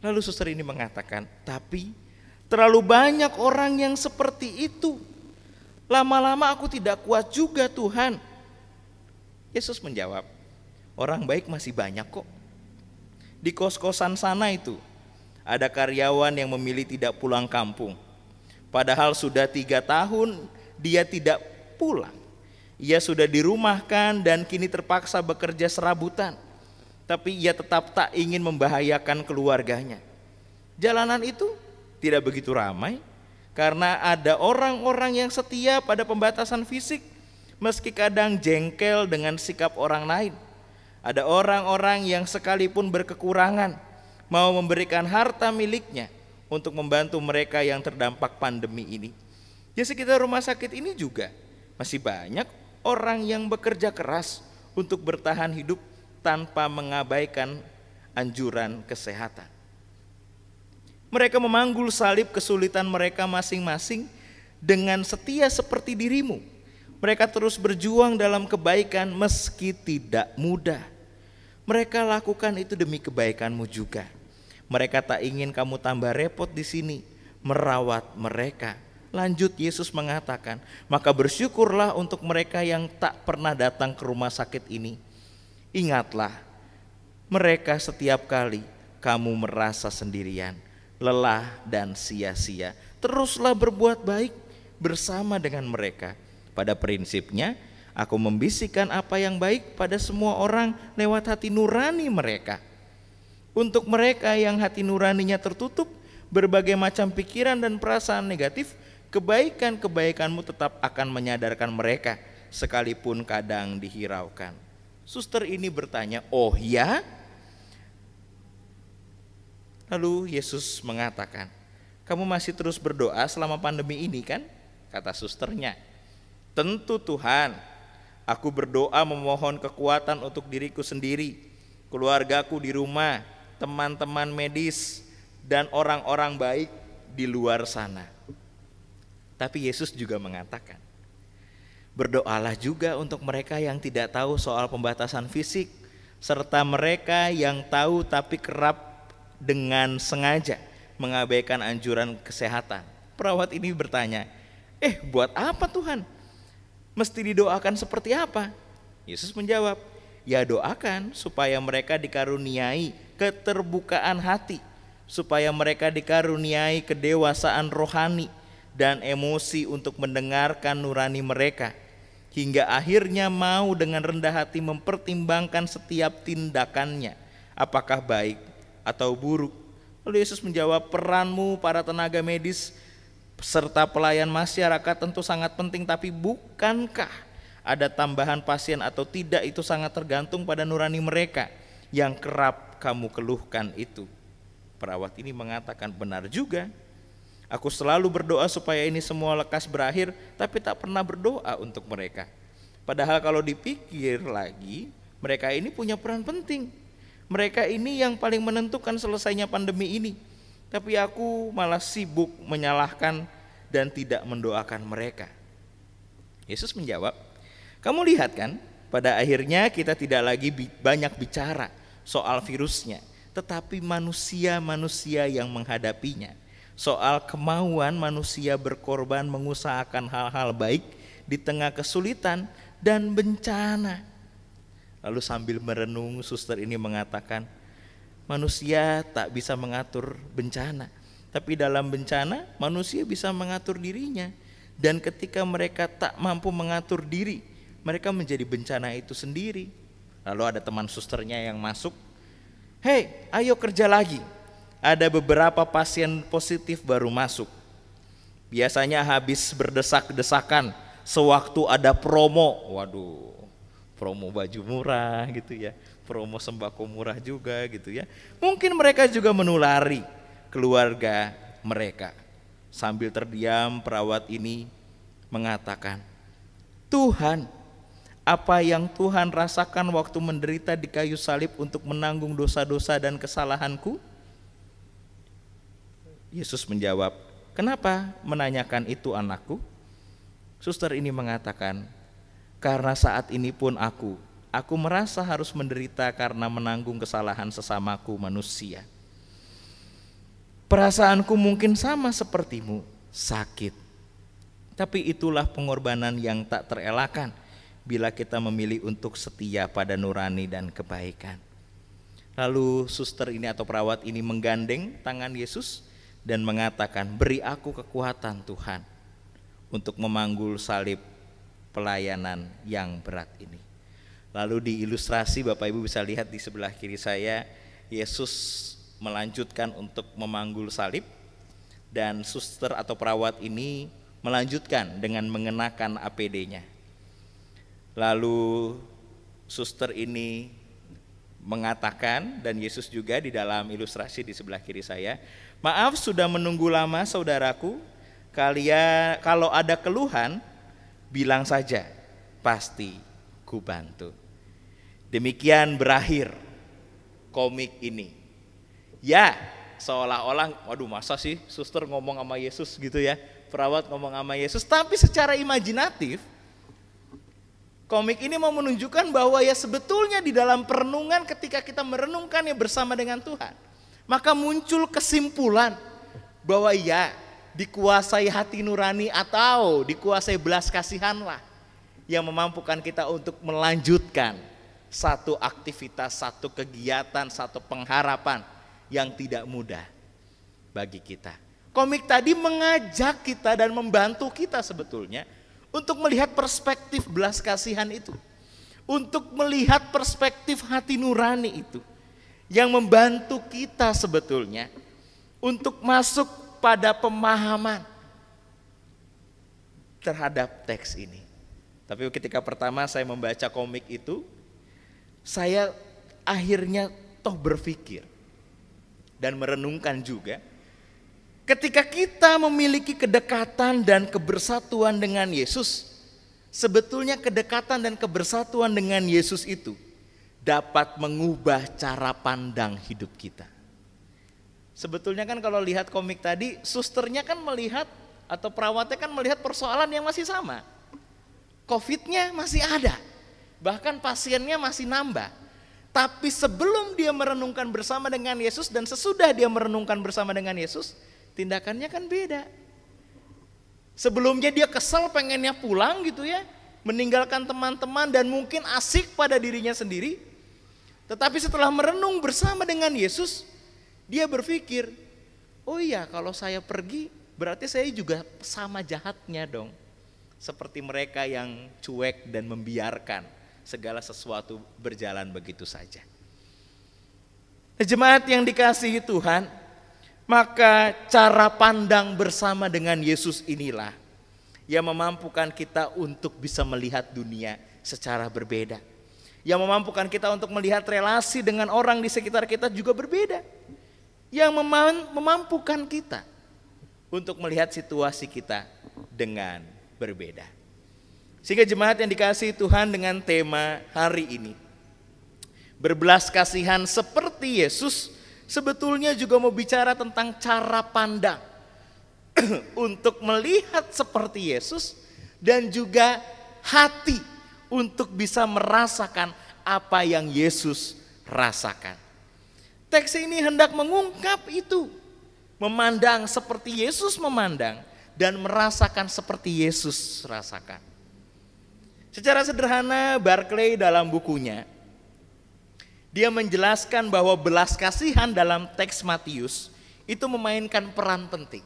Lalu suster ini mengatakan, tapi terlalu banyak orang yang seperti itu. Lama-lama aku tidak kuat juga Tuhan. Yesus menjawab, orang baik masih banyak kok. Di kos-kosan sana itu ada karyawan yang memilih tidak pulang kampung. Padahal sudah 3 tahun dia tidak pulang. Ia sudah dirumahkan dan kini terpaksa bekerja serabutan. Tapi ia tetap tak ingin membahayakan keluarganya. Jalanan itu tidak begitu ramai karena ada orang-orang yang setia pada pembatasan fisik, meski kadang jengkel dengan sikap orang lain. Ada orang-orang yang sekalipun berkekurangan mau memberikan harta miliknya untuk membantu mereka yang terdampak pandemi ini. Di sekitar rumah sakit ini juga masih banyak orang yang bekerja keras untuk bertahan hidup tanpa mengabaikan anjuran kesehatan. Mereka memanggul salib kesulitan mereka masing-masing dengan setia seperti dirimu. Mereka terus berjuang dalam kebaikan meski tidak mudah. Mereka lakukan itu demi kebaikanmu juga. Mereka tak ingin kamu tambah repot di sini merawat mereka. Lanjut Yesus mengatakan, maka bersyukurlah untuk mereka yang tak pernah datang ke rumah sakit ini. Ingatlah, mereka setiap kali kamu merasa sendirian, lelah dan sia-sia, teruslah berbuat baik bersama dengan mereka. Pada prinsipnya, aku membisikkan apa yang baik pada semua orang lewat hati nurani mereka. Untuk mereka yang hati nuraninya tertutup, berbagai macam pikiran dan perasaan negatif, kebaikan-kebaikanmu tetap akan menyadarkan mereka, sekalipun kadang dihiraukan. Suster ini bertanya, oh ya? Lalu Yesus mengatakan, kamu masih terus berdoa selama pandemi ini kan? Kata susternya, tentu Tuhan, aku berdoa memohon kekuatan untuk diriku sendiri, keluargaku di rumah, teman-teman medis, dan orang-orang baik di luar sana. Tapi Yesus juga mengatakan, berdoalah juga untuk mereka yang tidak tahu soal pembatasan fisik, serta mereka yang tahu tapi kerap dengan sengaja mengabaikan anjuran kesehatan. Perawat ini bertanya, buat apa Tuhan? Mesti didoakan seperti apa? Yesus menjawab, ya doakan supaya mereka dikaruniai keterbukaan hati, supaya mereka dikaruniai kedewasaan rohani dan emosi untuk mendengarkan nurani mereka, hingga akhirnya mau dengan rendah hati mempertimbangkan setiap tindakannya, apakah baik atau buruk. Lalu Yesus menjawab, peranmu para tenaga medis serta pelayan masyarakat tentu sangat penting, tapi bukankah ada tambahan pasien atau tidak itu sangat tergantung pada nurani mereka yang kerap kamu keluhkan itu. Perawat ini mengatakan, benar juga. Aku selalu berdoa supaya ini semua lekas berakhir, tapi tak pernah berdoa untuk mereka. Padahal kalau dipikir lagi, mereka ini punya peran penting. Mereka ini yang paling menentukan selesainya pandemi ini. Tapi aku malah sibuk menyalahkan dan tidak mendoakan mereka. Yesus menjawab, kamu lihat kan, pada akhirnya kita tidak lagi banyak bicara soal virusnya, tetapi manusia-manusia yang menghadapinya. Soal kemauan manusia berkorban mengusahakan hal-hal baik di tengah kesulitan dan bencana. Lalu sambil merenung, suster ini mengatakan, manusia tak bisa mengatur bencana, tapi dalam bencana manusia bisa mengatur dirinya. Dan ketika mereka tak mampu mengatur diri, mereka menjadi bencana itu sendiri. Lalu ada teman susternya yang masuk, hei ayo kerja lagi. Ada beberapa pasien positif baru masuk. Biasanya habis berdesak-desakan sewaktu ada promo. Waduh, promo baju murah gitu ya, promo sembako murah juga gitu ya. Mungkin mereka juga menulari keluarga mereka. Sambil terdiam, perawat ini mengatakan, Tuhan, apa yang Tuhan rasakan waktu menderita di kayu salib untuk menanggung dosa-dosa dan kesalahanku? Yesus menjawab, kenapa menanyakan itu anakku? Suster ini mengatakan, karena saat ini pun aku merasa harus menderita karena menanggung kesalahan sesamaku manusia. Perasaanku mungkin sama sepertimu, sakit. Tapi itulah pengorbanan yang tak terelakkan bila kita memilih untuk setia pada nurani dan kebaikan. Lalu suster ini atau perawat ini menggandeng tangan Yesus dan mengatakan, beri aku kekuatan Tuhan untuk memanggul salib pelayanan yang berat ini. Lalu diilustrasi, Bapak Ibu bisa lihat di sebelah kiri saya, Yesus melanjutkan untuk memanggul salib, dan suster atau perawat ini melanjutkan dengan mengenakan APD-nya. Lalu suster ini mengatakan, dan Yesus juga di dalam ilustrasi di sebelah kiri saya, maaf sudah menunggu lama saudaraku, kalian kalau ada keluhan bilang saja, pasti ku bantu. Demikian berakhir komik ini. Ya, seolah-olah, waduh masa sih suster ngomong sama Yesus gitu ya, perawat ngomong sama Yesus, tapi secara imajinatif komik ini mau menunjukkan bahwa ya sebetulnya di dalam perenungan ketika kita merenungkannya bersama dengan Tuhan, maka muncul kesimpulan bahwa ya dikuasai hati nurani atau dikuasai belas kasihanlah yang memampukan kita untuk melanjutkan satu aktivitas, satu kegiatan, satu pengharapan yang tidak mudah bagi kita. Komik tadi mengajak kita dan membantu kita sebetulnya untuk melihat perspektif belas kasihan itu, untuk melihat perspektif hati nurani itu, yang membantu kita sebetulnya untuk masuk pada pemahaman terhadap teks ini. Tapi ketika pertama saya membaca komik itu, saya akhirnya toh berpikir dan merenungkan juga, ketika kita memiliki kedekatan dan kebersatuan dengan Yesus, sebetulnya kedekatan dan kebersatuan dengan Yesus itu dapat mengubah cara pandang hidup kita. Sebetulnya kan kalau lihat komik tadi, susternya kan melihat atau perawatnya kan melihat persoalan yang masih sama. COVID-nya masih ada, bahkan pasiennya masih nambah. Tapi sebelum dia merenungkan bersama dengan Yesus dan sesudah dia merenungkan bersama dengan Yesus, tindakannya kan beda. Sebelumnya dia kesel pengennya pulang gitu ya, meninggalkan teman-teman dan mungkin asik pada dirinya sendiri. Tetapi setelah merenung bersama dengan Yesus, dia berpikir, oh iya, kalau saya pergi berarti saya juga sama jahatnya dong. Seperti mereka yang cuek dan membiarkan segala sesuatu berjalan begitu saja. Jemaat yang dikasihi Tuhan, maka cara pandang bersama dengan Yesus inilah yang memampukan kita untuk bisa melihat dunia secara berbeda. Yang memampukan kita untuk melihat relasi dengan orang di sekitar kita juga berbeda. Yang memampukan kita untuk melihat situasi kita dengan berbeda. Sehingga jemaat yang dikasihi Tuhan, dengan tema hari ini, berbelas kasihan seperti Yesus, sebetulnya juga mau bicara tentang cara pandang untuk melihat seperti Yesus, dan juga hati untuk bisa merasakan apa yang Yesus rasakan. Teks ini hendak mengungkap itu, memandang seperti Yesus memandang dan merasakan seperti Yesus rasakan. Secara sederhana, Barclay dalam bukunya, dia menjelaskan bahwa belas kasihan dalam teks Matius itu memainkan peran penting.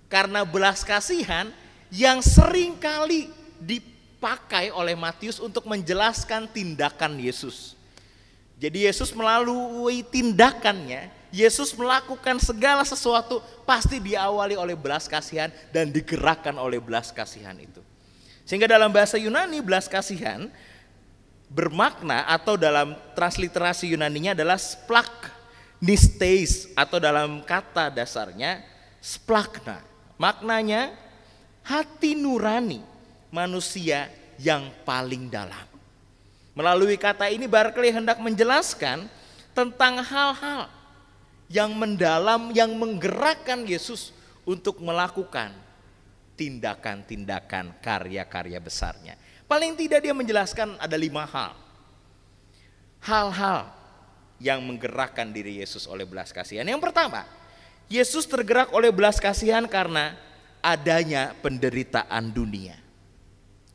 Karena belas kasihan yang sering kali dipakai oleh Matius untuk menjelaskan tindakan Yesus. Jadi Yesus melalui tindakannya, Yesus melakukan segala sesuatu pasti diawali oleh belas kasihan dan digerakkan oleh belas kasihan itu. Sehingga dalam bahasa Yunani belas kasihan bermakna, atau dalam transliterasi Yunaninya adalah splagnisteis, atau dalam kata dasarnya splagna. Maknanya hati nurani manusia yang paling dalam. Melalui kata ini Barclay hendak menjelaskan tentang hal-hal yang mendalam yang menggerakkan Yesus untuk melakukan tindakan-tindakan karya-karya besarnya. Paling tidak dia menjelaskan ada 5 hal. Hal-hal yang menggerakkan diri Yesus oleh belas kasihan. Yang pertama, Yesus tergerak oleh belas kasihan karena adanya penderitaan dunia.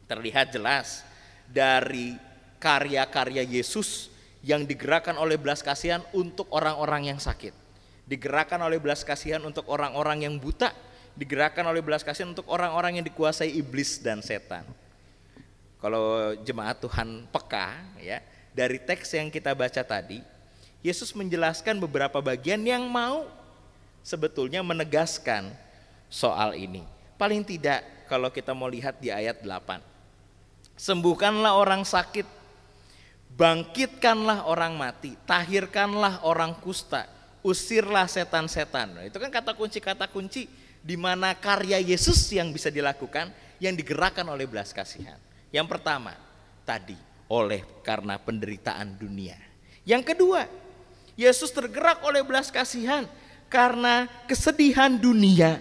Terlihat jelas dari karya-karya Yesus yang digerakkan oleh belas kasihan untuk orang-orang yang sakit. Digerakkan oleh belas kasihan untuk orang-orang yang buta. Digerakkan oleh belas kasihan untuk orang-orang yang dikuasai iblis dan setan. Kalau jemaat Tuhan peka ya, dari teks yang kita baca tadi, Yesus menjelaskan beberapa bagian yang mau sebetulnya menegaskan soal ini. Paling tidak kalau kita mau lihat di ayat 8. Sembuhkanlah orang sakit, bangkitkanlah orang mati, tahirkanlah orang kusta, usirlah setan-setan. Nah, itu kan kata kunci di mana karya Yesus yang bisa dilakukan, yang digerakkan oleh belas kasihan. Yang pertama tadi, karena penderitaan dunia. Yang kedua, Yesus tergerak oleh belas kasihan karena kesedihan dunia.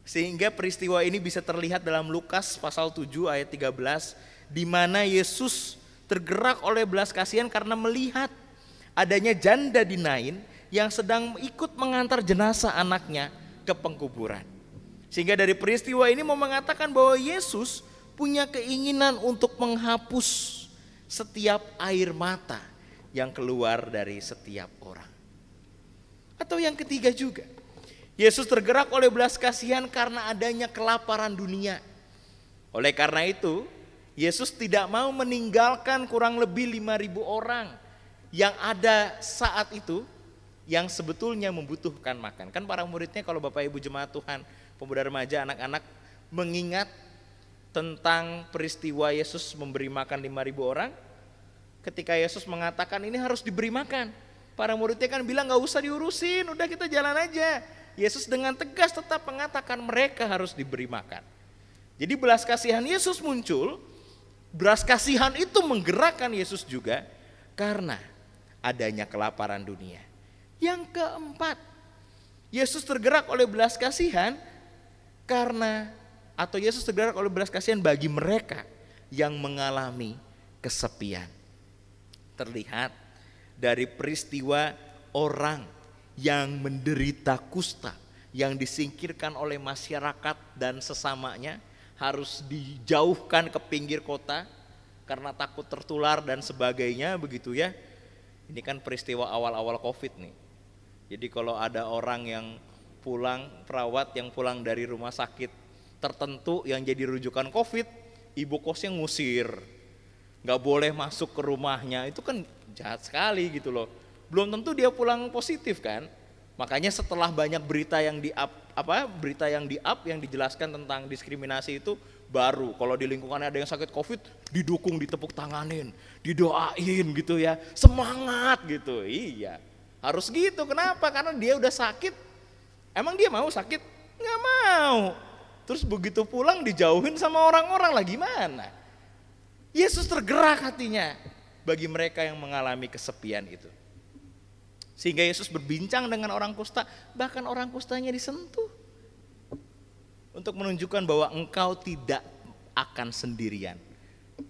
Sehingga peristiwa ini bisa terlihat dalam Lukas pasal 7 ayat 13, di mana Yesus tergerak oleh belas kasihan karena melihat adanya janda di Nain yang sedang ikut mengantar jenazah anaknya ke pengkuburan. Sehingga dari peristiwa ini mau mengatakan bahwa Yesus punya keinginan untuk menghapus setiap air mata yang keluar dari setiap orang. Atau yang ketiga juga, Yesus tergerak oleh belas kasihan karena adanya kelaparan dunia. Oleh karena itu, Yesus tidak mau meninggalkan kurang lebih 5.000 orang yang ada saat itu yang sebetulnya membutuhkan makan. Kan para muridnya, kalau Bapak Ibu jemaat Tuhan, pemuda remaja, anak-anak mengingat tentang peristiwa Yesus memberi makan 5.000 orang, ketika Yesus mengatakan ini harus diberi makan, para muridnya kan bilang gak usah diurusin, udah kita jalan aja. Yesus dengan tegas tetap mengatakan mereka harus diberi makan. Jadi belas kasihan Yesus muncul, belas kasihan itu menggerakkan Yesus juga karena adanya kelaparan dunia. Yang keempat, Yesus tergerak oleh belas kasihan Yesus tergerak oleh belas kasihan bagi mereka yang mengalami kesepian. Terlihat dari peristiwa orang yang menderita kusta, yang disingkirkan oleh masyarakat dan sesamanya, harus dijauhkan ke pinggir kota karena takut tertular dan sebagainya begitu ya. Ini kan peristiwa awal-awal Covid nih. Jadi kalau ada orang yang pulang, perawat yang pulang dari rumah sakit tertentu yang jadi rujukan Covid, ibu kosnya ngusir, nggak boleh masuk ke rumahnya, itu kan jahat sekali gitu loh. Belum tentu dia pulang positif kan. Makanya setelah banyak berita yang yang dijelaskan tentang diskriminasi itu, baru kalau di lingkungannya ada yang sakit Covid didukung, ditepuk tanganin, didoain gitu ya, semangat gitu. Iya, harus gitu. Kenapa? Karena dia udah sakit. Emang dia mau sakit? Nggak mau. Terus begitu pulang dijauhin sama orang-orang lah, gimana? Yesus tergerak hatinya bagi mereka yang mengalami kesepian itu. Sehingga Yesus berbincang dengan orang kusta, bahkan orang kustanya disentuh. Untuk menunjukkan bahwa engkau tidak akan sendirian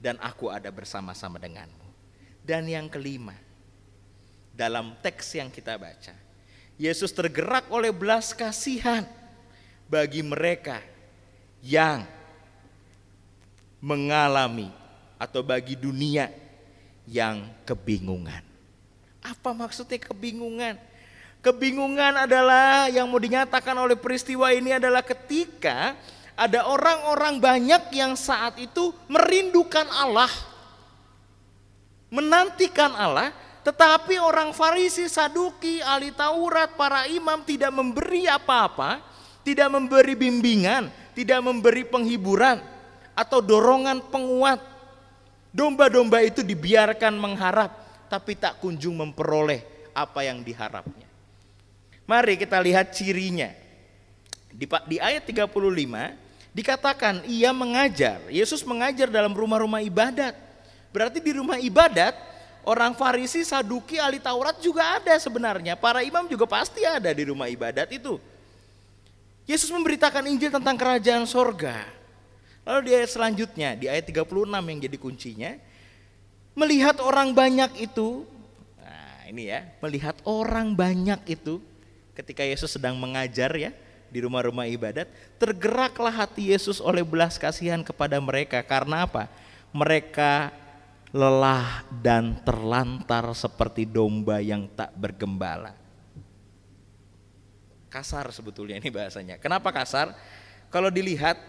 dan aku ada bersama-sama denganmu. Dan yang kelima, dalam teks yang kita baca, Yesus tergerak oleh belas kasihan bagi mereka yang mengalami atau bagi dunia yang kebingungan. Apa maksudnya kebingungan? Kebingungan adalah yang mau dinyatakan oleh peristiwa ini adalah ketika ada orang-orang banyak yang saat itu merindukan Allah, menantikan Allah, tetapi orang Farisi, Saduki, ahli Taurat, para imam tidak memberi apa-apa, tidak memberi bimbingan, tidak memberi penghiburan atau dorongan penguat. Domba-domba itu dibiarkan mengharap, tapi tak kunjung memperoleh apa yang diharapnya. Mari kita lihat cirinya. Di ayat 35 dikatakan ia mengajar, Yesus mengajar dalam rumah-rumah ibadat. Berarti di rumah ibadat orang Farisi, Saduki, ahli Taurat juga ada sebenarnya. Para imam juga pasti ada di rumah ibadat itu. Yesus memberitakan Injil tentang kerajaan sorga. Lalu di ayat selanjutnya, di ayat 36 yang jadi kuncinya, melihat orang banyak itu, nah ini ya, melihat orang banyak itu ketika Yesus sedang mengajar ya di rumah-rumah ibadat, tergeraklah hati Yesus oleh belas kasihan kepada mereka. Karena apa? Mereka lelah dan terlantar seperti domba yang tak bergembala. Kasar sebetulnya ini bahasanya. Kenapa kasar? Kalau dilihat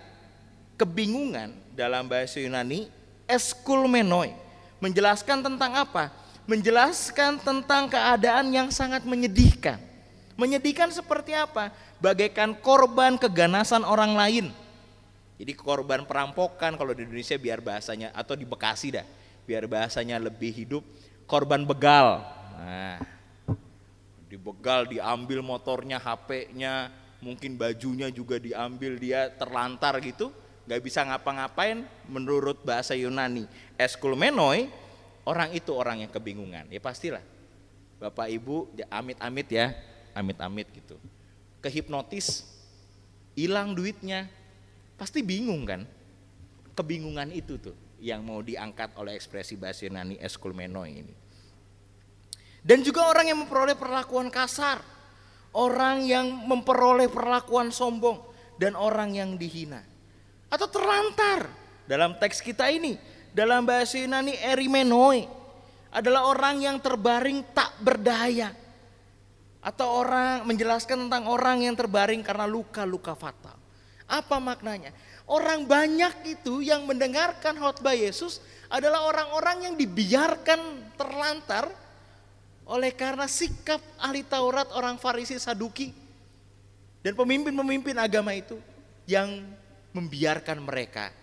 kebingungan dalam bahasa Yunani eskulmenoi, menjelaskan tentang apa? Menjelaskan tentang keadaan yang sangat menyedihkan. Menyedihkan seperti apa? Bagaikan korban keganasan orang lain. Jadi korban perampokan kalau di Indonesia biar bahasanya, atau di Bekasi dah, biar bahasanya lebih hidup, korban begal. Nah, dibegal, diambil motornya, HP-nya, mungkin bajunya juga diambil, dia terlantar gitu, gak bisa ngapa-ngapain. Menurut bahasa Yunani eskulmenoi, orang itu orang yang kebingungan. Ya pastilah Bapak Ibu, amit-amit ya, amit-amit gitu, kehipnotis, hilang duitnya, pasti bingung kan. Kebingungan itu tuh yang mau diangkat oleh ekspresi bahasa Yunani eskulmenoi ini. Dan juga orang yang memperoleh perlakuan kasar, orang yang memperoleh perlakuan sombong, dan orang yang dihina atau terlantar. Dalam teks kita ini, dalam bahasa Yunani erimenoi, adalah orang yang terbaring tak berdaya, atau orang menjelaskan tentang orang yang terbaring karena luka-luka fatal. Apa maknanya? Orang banyak itu yang mendengarkan khotbah Yesus adalah orang-orang yang dibiarkan terlantar oleh karena sikap ahli Taurat, orang Farisi, Saduki, dan pemimpin-pemimpin agama itu yang membiarkan mereka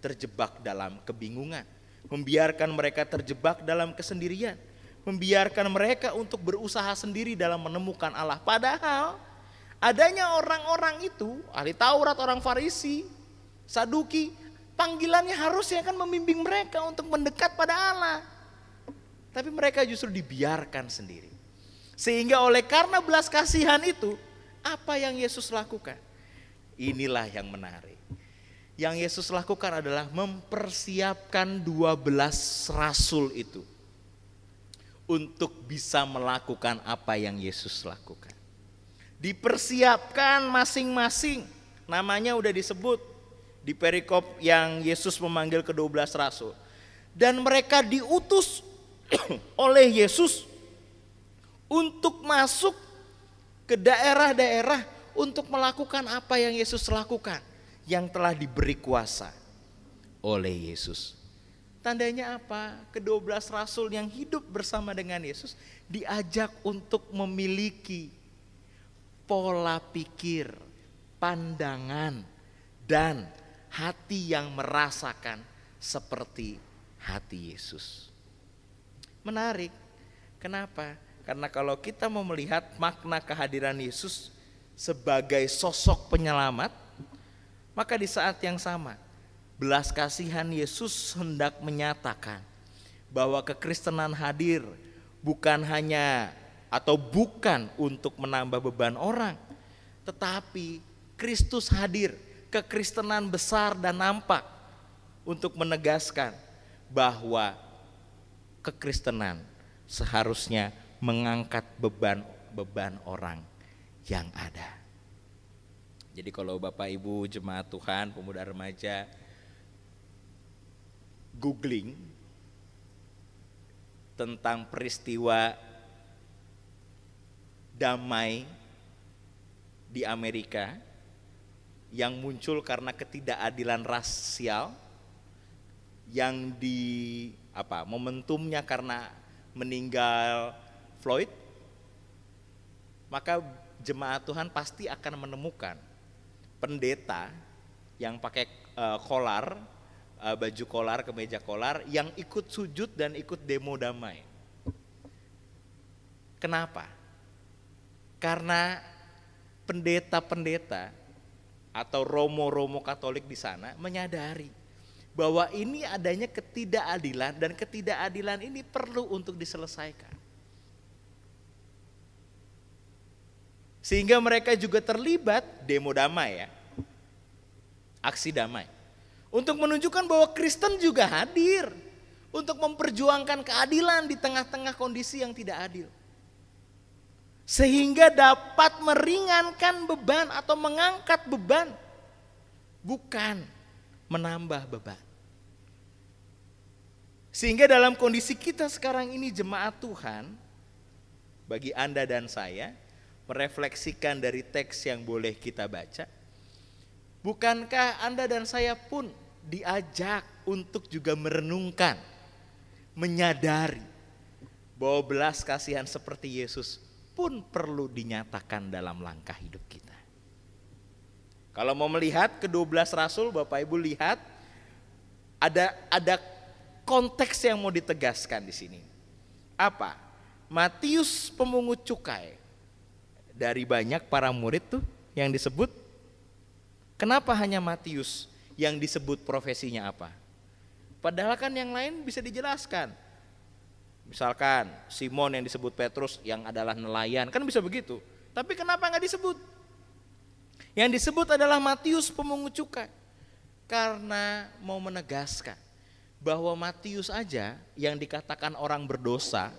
terjebak dalam kebingungan, membiarkan mereka terjebak dalam kesendirian, membiarkan mereka untuk berusaha sendiri dalam menemukan Allah. Padahal adanya orang-orang itu, ahli Taurat, orang Farisi, Saduki, panggilannya harusnya kan membimbing mereka untuk mendekat pada Allah. Tapi mereka justru dibiarkan sendiri. Sehingga oleh karena belas kasihan itu, apa yang Yesus lakukan? Inilah yang menarik. Yang Yesus lakukan adalah mempersiapkan 12 rasul itu untuk bisa melakukan apa yang Yesus lakukan. Dipersiapkan masing-masing, namanya udah disebut. di perikop yang Yesus memanggil ke-12 rasul. Dan mereka diutus oleh Yesus untuk masuk ke daerah-daerah untuk melakukan apa yang Yesus lakukan, yang telah diberi kuasa oleh Yesus. Tandanya apa? Ke-12 rasul yang hidup bersama dengan Yesus diajak untuk memiliki pola pikir, pandangan, dan hati yang merasakan seperti hati Yesus. Menarik. Kenapa? Karena kalau kita mau melihat makna kehadiran Yesus sebagai sosok penyelamat, maka di saat yang sama belas kasihan Yesus hendak menyatakan bahwa kekristenan hadir bukan hanya atau bukan untuk menambah beban orang, tetapi Kristus hadir, kekristenan besar dan nampak untuk menegaskan bahwa kekristenan seharusnya mengangkat beban-beban orang yang ada. Jadi kalau Bapak Ibu jemaat Tuhan, pemuda remaja googling tentang peristiwa damai di Amerika yang muncul karena ketidakadilan rasial, yang momentumnya karena meninggal Floyd, maka jemaat Tuhan pasti akan menemukan pendeta yang pakai kolar, baju kolar, kemeja kolar, yang ikut sujud dan ikut demo damai. Kenapa? Karena pendeta-pendeta atau romo-romo Katolik di sana menyadari bahwa ini adanya ketidakadilan, dan ketidakadilan ini perlu untuk diselesaikan. Sehingga mereka juga terlibat demo damai ya, aksi damai. Untuk menunjukkan bahwa Kristen juga hadir untuk memperjuangkan keadilan di tengah-tengah kondisi yang tidak adil. Sehingga dapat meringankan beban atau mengangkat beban, bukan menambah beban. Sehingga dalam kondisi kita sekarang ini jemaat Tuhan, bagi Anda dan saya, merefleksikan dari teks yang boleh kita baca, bukankah Anda dan saya pun diajak untuk juga merenungkan, menyadari bahwa belas kasihan seperti Yesus pun perlu dinyatakan dalam langkah hidup kita. Kalau mau melihat ke-12 rasul, Bapak Ibu lihat ada konteks yang mau ditegaskan di sini. Apa? Matius pemungut cukai, dari banyak para murid tuh yang disebut, kenapa hanya Matius yang disebut profesinya apa? Padahal kan yang lain bisa dijelaskan. Misalkan Simon yang disebut Petrus yang adalah nelayan, kan bisa begitu. Tapi kenapa nggak disebut? Yang disebut adalah Matius pemungut cukai, karena mau menegaskan bahwa Matius aja yang dikatakan orang berdosa,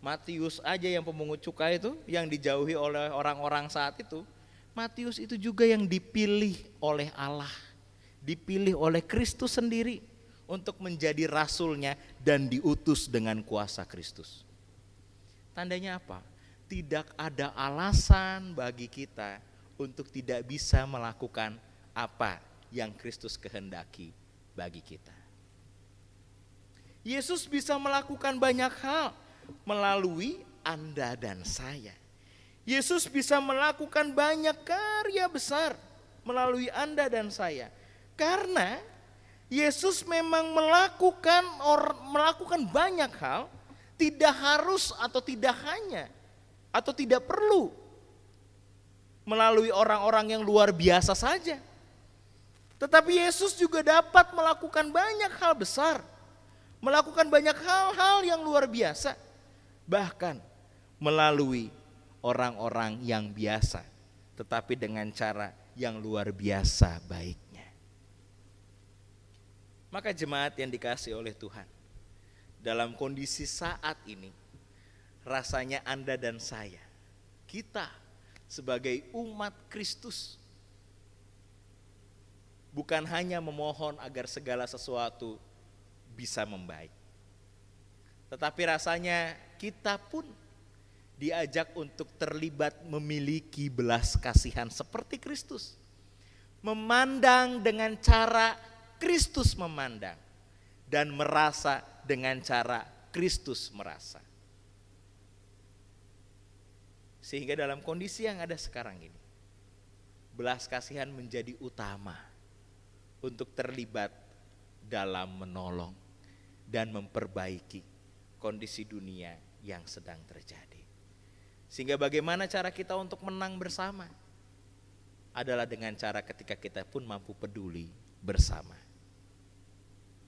Matius aja yang pemungut cukai itu, yang dijauhi oleh orang-orang saat itu, Matius itu juga yang dipilih oleh Allah, dipilih oleh Kristus sendiri untuk menjadi rasulnya dan diutus dengan kuasa Kristus. Tandanya apa? Tidak ada alasan bagi kita untuk tidak bisa melakukan apa yang Kristus kehendaki bagi kita. Yesus bisa melakukan banyak hal melalui Anda dan saya. Yesus bisa melakukan banyak karya besar melalui Anda dan saya. Karena Yesus memang melakukan banyak hal, tidak harus atau tidak hanya atau tidak perlu melalui orang-orang yang luar biasa saja. Tetapi Yesus juga dapat melakukan banyak hal besar, melakukan banyak hal-hal yang luar biasa, bahkan melalui orang-orang yang biasa, tetapi dengan cara yang luar biasa baiknya. Maka jemaat yang dikasihi oleh Tuhan, dalam kondisi saat ini, rasanya Anda dan saya, kita sebagai umat Kristus, bukan hanya memohon agar segala sesuatu bisa membaik. Tetapi rasanya kita pun diajak untuk terlibat memiliki belas kasihan seperti Kristus. Memandang dengan cara Kristus memandang dan merasa dengan cara Kristus merasa. Sehingga dalam kondisi yang ada sekarang ini, belas kasihan menjadi utama untuk terlibat dalam menolong dan memperbaiki kondisi dunia yang sedang terjadi. Sehingga bagaimana cara kita untuk menang bersama? Adalah dengan cara ketika kita pun mampu peduli bersama.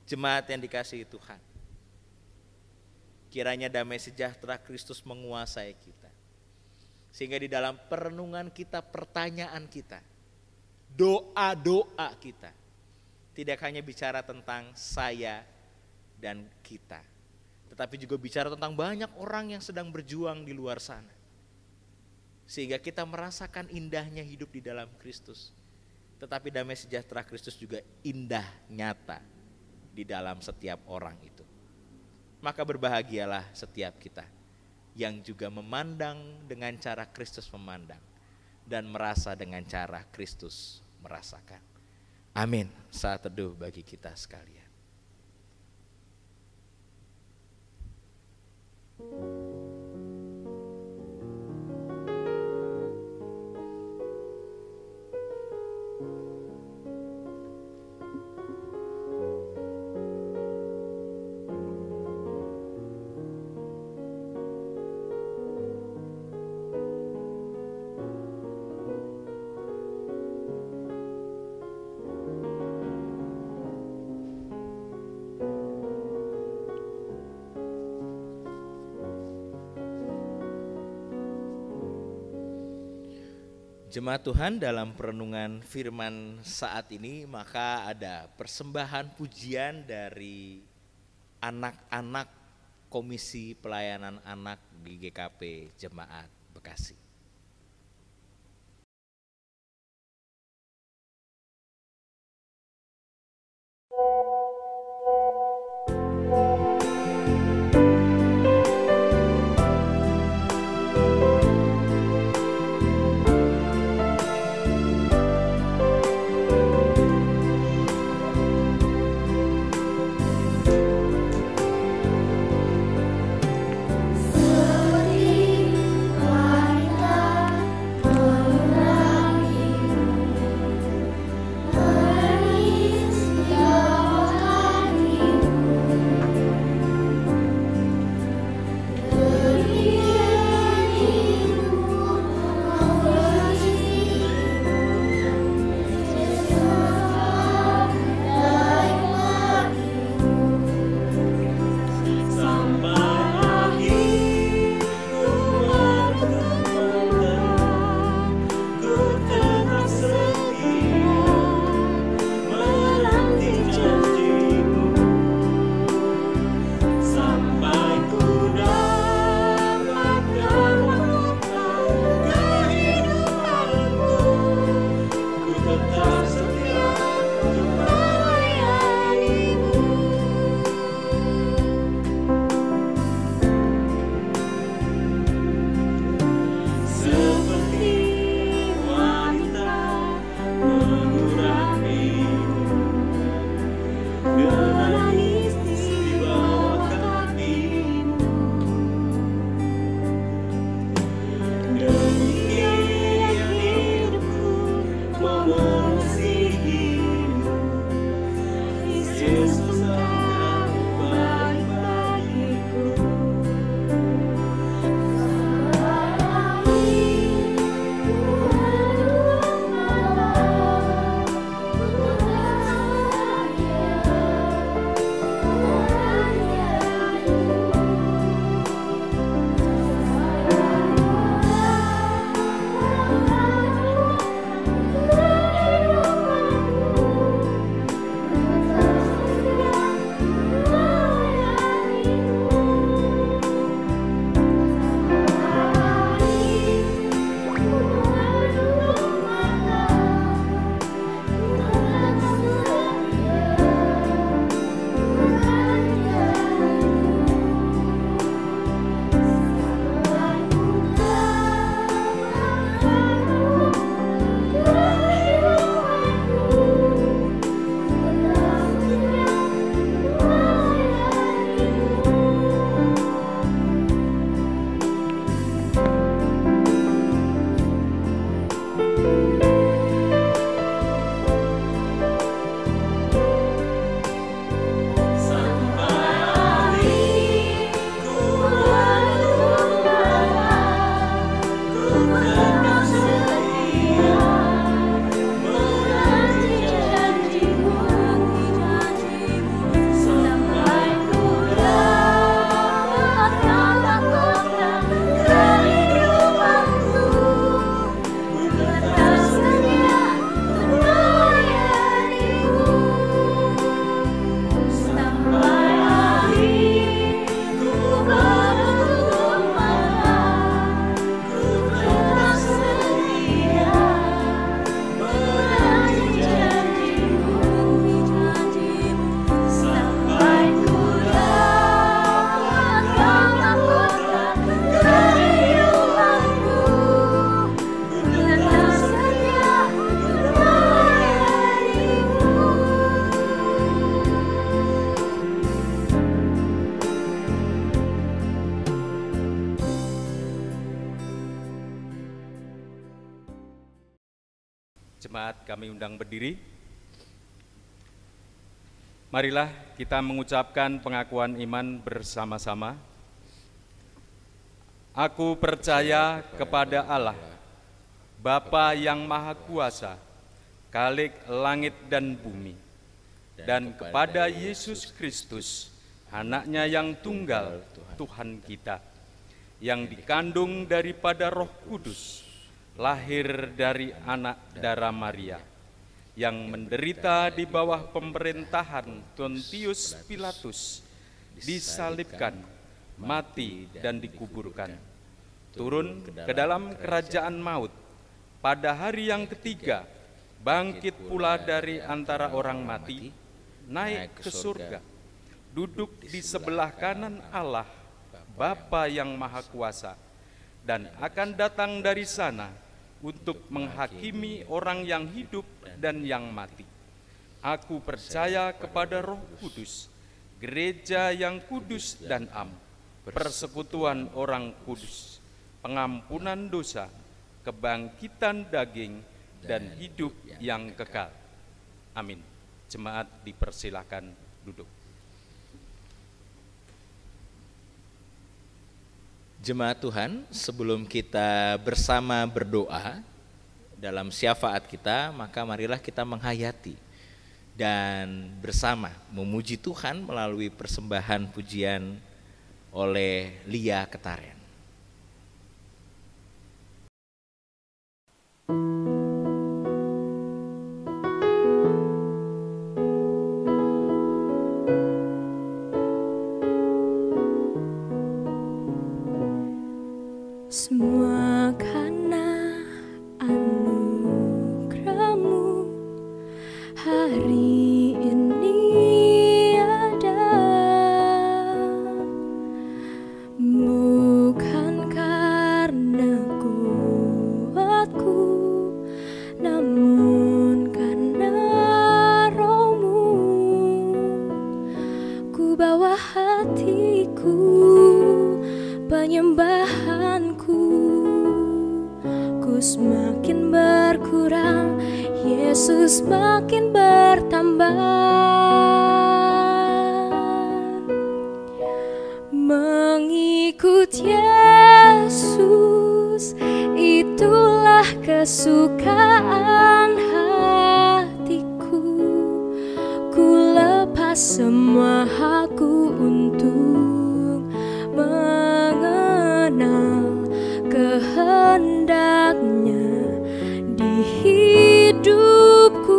Jemaat yang dikasihi Tuhan, kiranya damai sejahtera Kristus menguasai kita. Sehingga di dalam perenungan kita, pertanyaan kita, doa-doa kita, tidak hanya bicara tentang saya dan kita, tetapi juga bicara tentang banyak orang yang sedang berjuang di luar sana. Sehingga kita merasakan indahnya hidup di dalam Kristus. Tetapi damai sejahtera Kristus juga indah nyata di dalam setiap orang itu. Maka berbahagialah setiap kita yang juga memandang dengan cara Kristus memandang dan merasa dengan cara Kristus merasakan. Amin. Saat teduh bagi kita sekalian. Jemaat Tuhan, dalam perenungan firman saat ini maka ada persembahan pujian dari anak-anak Komisi Pelayanan Anak di GKP Jemaat Bekasi. Wanita Jemaat kami undang berdiri. Marilah kita mengucapkan pengakuan iman bersama-sama. Aku percaya kepada Allah, Bapa yang Maha Kuasa, Khalik langit dan bumi, dan kepada Yesus Kristus, Anak-Nya yang tunggal, Tuhan kita, yang dikandung daripada Roh Kudus, lahir dari anak darah Maria, yang menderita di bawah pemerintahan Pontius Pilatus, disalibkan, mati dan dikuburkan, turun ke dalam kerajaan maut, pada hari yang ketiga bangkit pula dari antara orang mati, naik ke surga, duduk di sebelah kanan Allah, Bapa yang Maha Kuasa, dan akan datang dari sana untuk menghakimi orang yang hidup dan yang mati. Aku percaya kepada Roh Kudus, gereja yang kudus dan am, persekutuan orang kudus, pengampunan dosa, kebangkitan daging, dan hidup yang kekal. Amin. Jemaat dipersilakan duduk. Jemaat Tuhan, sebelum kita bersama berdoa dalam syafaat kita, maka marilah kita menghayati dan bersama memuji Tuhan melalui persembahan pujian oleh Lia Ketaren. Semua karena anugerah-Mu hari ini ada, bukan karena kuatku, namun karena Roh-Mu. Ku bawa hatiku, penyembahanku, ku semakin berkurang, Yesus makin bertambah. Mengikut Yesus, itulah kesukaan hatiku. Ku lepas semua hakku untuk mengenal kehendaknya di hidupku.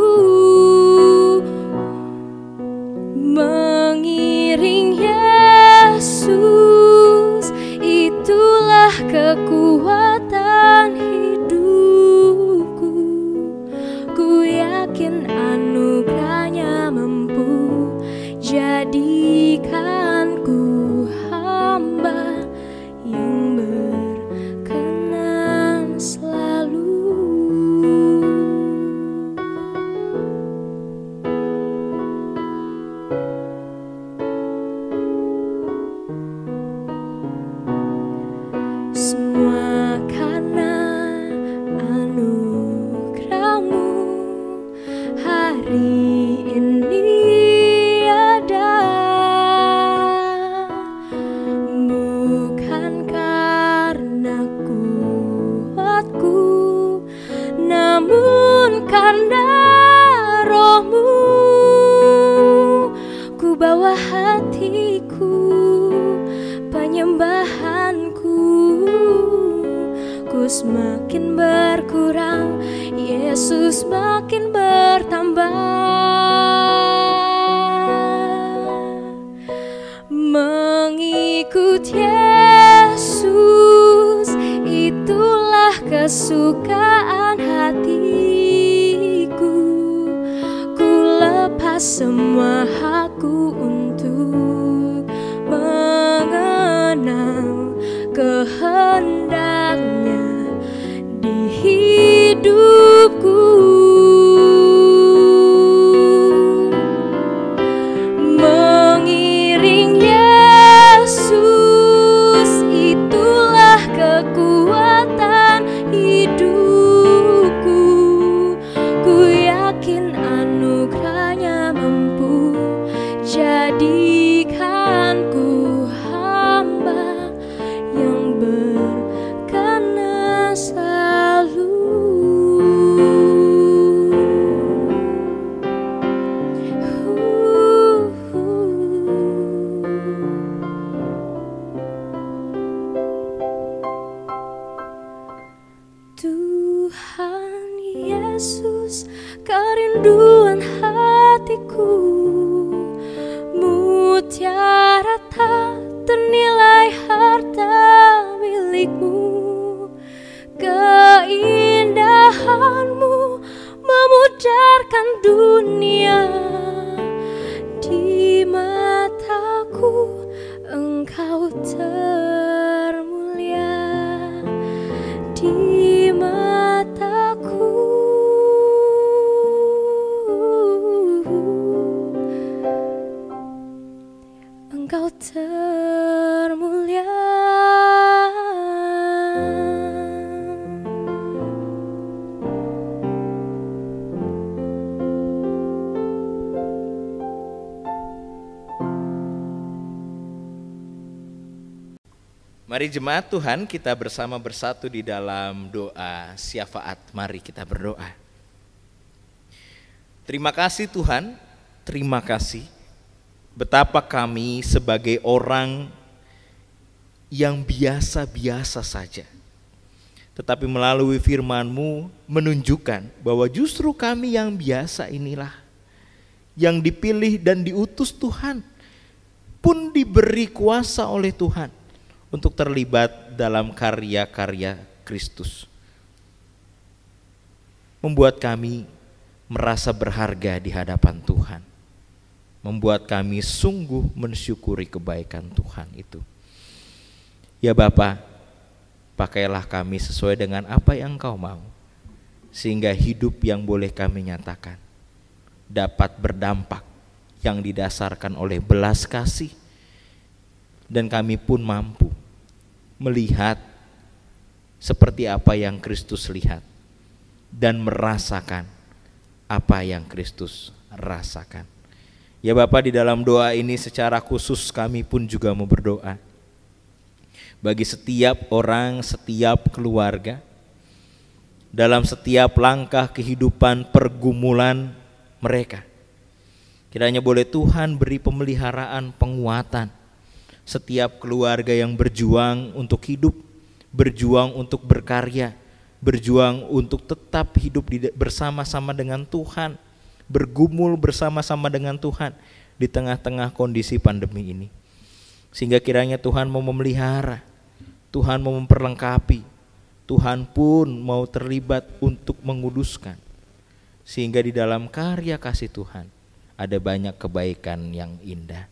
Mengiring Yesus, itulah kekuatan hidupku. Ku yakin anugerahnya mampu jadikanku hamba yang berkenan selalu. Semua karena anugerah-Mu hari ini ada, bukan karena kuatku, namun karena Roh-Mu. Ku bawa hatiku, penyembahanku, ku semakin berkurang, Yesus makin bertambah. Mengikut Yesus, itulah kesukaan hatiku. Ku lepas semua hakku untuk mengenal kehendaknya di hidupku. Mengiring Yesus, itulah kekuatan hidupku. Yesus, kerinduan hatiku. Mutiara tak ternilai harta milikmu, keindahanmu memudarkan dunia. Di mataku Engkau termulia, di mataku Engkau termulia. Mari jemaat Tuhan, kita bersama bersatu di dalam doa syafaat. Mari kita berdoa. Terima kasih Tuhan, terima kasih. Betapa kami sebagai orang yang biasa-biasa saja, tetapi melalui firman-Mu menunjukkan bahwa justru kami yang biasa inilah yang dipilih dan diutus Tuhan, pun diberi kuasa oleh Tuhan untuk terlibat dalam karya-karya Kristus. Membuat kami merasa berharga di hadapan Tuhan. Membuat kami sungguh mensyukuri kebaikan Tuhan itu. Ya Bapa, pakailah kami sesuai dengan apa yang Engkau mau, sehingga hidup yang boleh kami nyatakan dapat berdampak yang didasarkan oleh belas kasih, dan kami pun mampu melihat seperti apa yang Kristus lihat dan merasakan apa yang Kristus rasakan. Ya Bapa, di dalam doa ini secara khusus kami pun juga mau berdoa bagi setiap orang, setiap keluarga, dalam setiap langkah kehidupan pergumulan mereka. Kiranya boleh Tuhan beri pemeliharaan, penguatan setiap keluarga yang berjuang untuk hidup, berjuang untuk berkarya, berjuang untuk tetap hidup bersama-sama dengan Tuhan, bergumul bersama-sama dengan Tuhan di tengah-tengah kondisi pandemi ini. Sehingga kiranya Tuhan mau memelihara, Tuhan mau memperlengkapi, Tuhan pun mau terlibat untuk menguduskan, sehingga di dalam karya kasih Tuhan ada banyak kebaikan yang indah.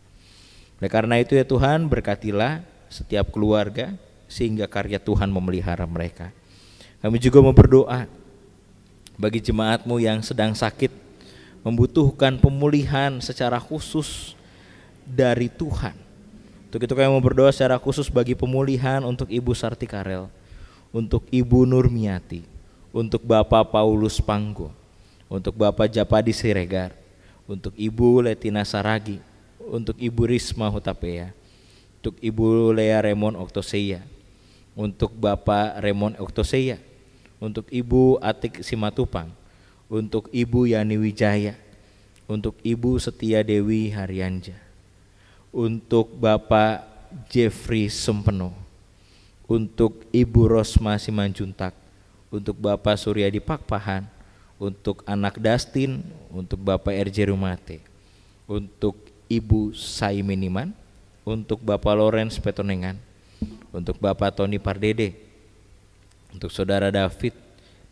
Oleh karena itu ya Tuhan, berkatilah setiap keluarga sehingga karya Tuhan memelihara mereka. Kami juga mau berdoa bagi jemaat-Mu yang sedang sakit, membutuhkan pemulihan secara khusus dari Tuhan. Untuk itu kami mau berdoa secara khusus bagi pemulihan untuk Ibu Sarti Karel, untuk Ibu Nurmiati, untuk Bapak Paulus Panggo, untuk Bapak Japadi Siregar, untuk Ibu Letina Saragi, untuk Ibu Risma Hutapea, untuk Ibu Lea Remon Oktoseya, untuk Bapak Remon Oktoseya, untuk Ibu Atik Simatupang, untuk Ibu Yani Wijaya, untuk Ibu Setia Dewi Haryanja, untuk Bapak Jeffrey Sempeno, untuk Ibu Rosma Simanjuntak, untuk Bapak Suryadi Pakpahan, untuk anak Dastin, untuk Bapak RJ Rumate, untuk Ibu Saimeniman, untuk Bapak Lorenz Petonengan, untuk Bapak Tony Pardede, untuk Saudara David,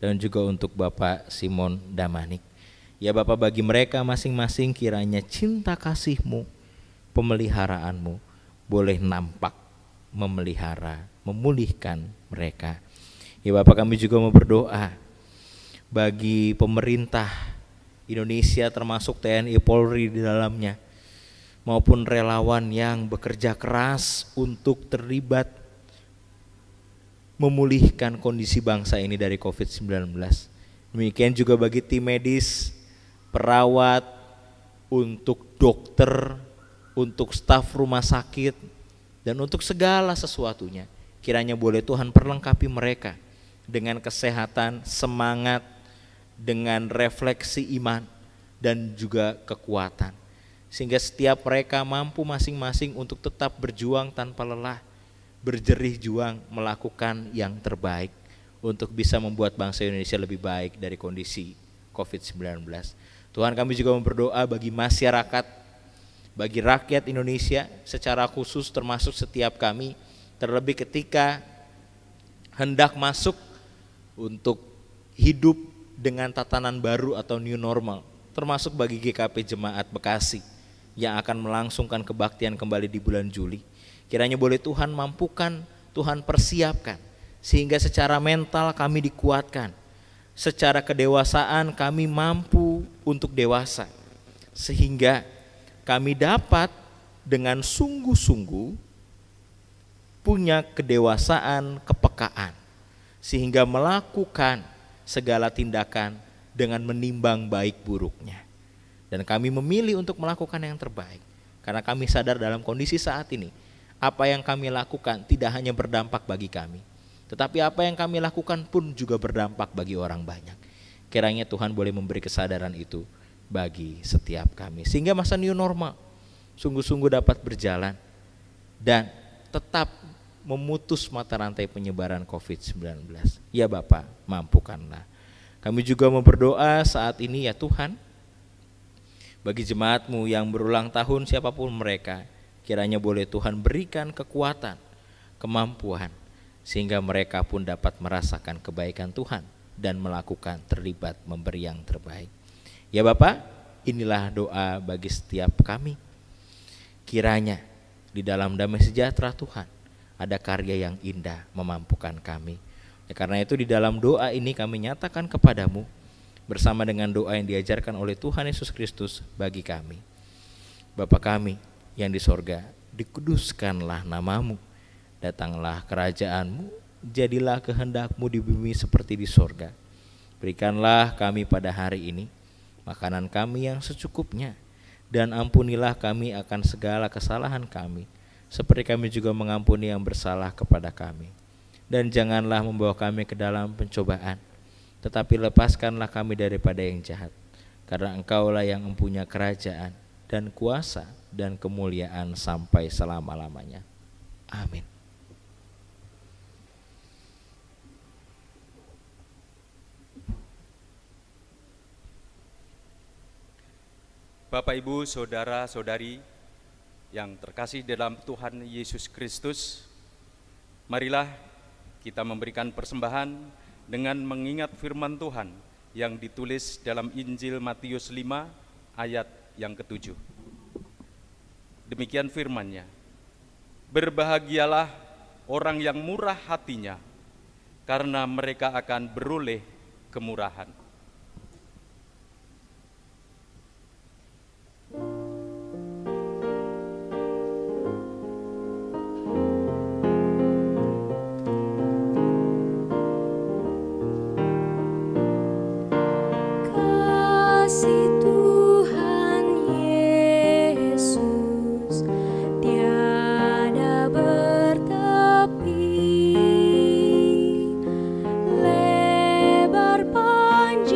dan juga untuk Bapak Simon Damanik. Ya Bapak, bagi mereka masing-masing kiranya cinta kasih-Mu, pemeliharaanmu boleh nampak memelihara, memulihkan mereka. Ya Bapak, kami juga mau berdoa bagi pemerintah Indonesia termasuk TNI Polri di dalamnya, maupun relawan yang bekerja keras untuk terlibat memulihkan kondisi bangsa ini dari COVID-19. Demikian juga bagi tim medis, perawat, untuk dokter, untuk staf rumah sakit, dan untuk segala sesuatunya. Kiranya boleh Tuhan perlengkapi mereka dengan kesehatan, semangat, dengan refleksi iman, dan juga kekuatan. Sehingga setiap mereka mampu masing-masing untuk tetap berjuang tanpa lelah, berjerih juang melakukan yang terbaik untuk bisa membuat bangsa Indonesia lebih baik dari kondisi COVID-19. Tuhan, kami juga berdoa bagi masyarakat, bagi rakyat Indonesia secara khusus, termasuk setiap kami, terlebih ketika hendak masuk untuk hidup dengan tatanan baru atau new normal, termasuk bagi GKP Jemaat Bekasi yang akan melangsungkan kebaktian kembali di bulan Juli. Kiranya boleh Tuhan mampukan, Tuhan persiapkan, sehingga secara mental kami dikuatkan, secara kedewasaan kami mampu untuk dewasa, sehingga kami dapat dengan sungguh-sungguh punya kedewasaan, kepekaan, sehingga melakukan segala tindakan dengan menimbang baik buruknya. Dan kami memilih untuk melakukan yang terbaik, karena kami sadar dalam kondisi saat ini, apa yang kami lakukan tidak hanya berdampak bagi kami, tetapi apa yang kami lakukan pun juga berdampak bagi orang banyak. Kiranya Tuhan boleh memberi kesadaran itu bagi setiap kami, sehingga masa new normal sungguh-sungguh dapat berjalan dan tetap memutus mata rantai penyebaran COVID-19. Ya Bapa, mampukanlah. Kami juga mau berdoa saat ini ya Tuhan, bagi jemaat-Mu yang berulang tahun siapapun mereka, kiranya boleh Tuhan berikan kekuatan, kemampuan, sehingga mereka pun dapat merasakan kebaikan Tuhan dan melakukan, terlibat, memberi yang terbaik. Ya Bapa, inilah doa bagi setiap kami. Kiranya di dalam damai sejahtera Tuhan ada karya yang indah memampukan kami. Ya, karena itu di dalam doa ini kami nyatakan kepadamu bersama dengan doa yang diajarkan oleh Tuhan Yesus Kristus bagi kami. Bapa kami yang di sorga, dikuduskanlah namamu, datanglah kerajaanmu, jadilah kehendakmu di bumi seperti di sorga. Berikanlah kami pada hari ini makanan kami yang secukupnya, dan ampunilah kami akan segala kesalahan kami, seperti kami juga mengampuni yang bersalah kepada kami. Dan janganlah membawa kami ke dalam pencobaan, tetapi lepaskanlah kami daripada yang jahat, karena Engkaulah yang mempunyai kerajaan dan kuasa dan kemuliaan sampai selama-lamanya. Amin. Bapak, Ibu, Saudara-saudari yang terkasih dalam Tuhan Yesus Kristus, marilah kita memberikan persembahan dengan mengingat firman Tuhan yang ditulis dalam Injil Matius 5 ayat yang ke-7. Demikian firman-Nya, berbahagialah orang yang murah hatinya, karena mereka akan beroleh kemurahan. Kasih Tuhan Yesus tiada bertepi, lebar panjang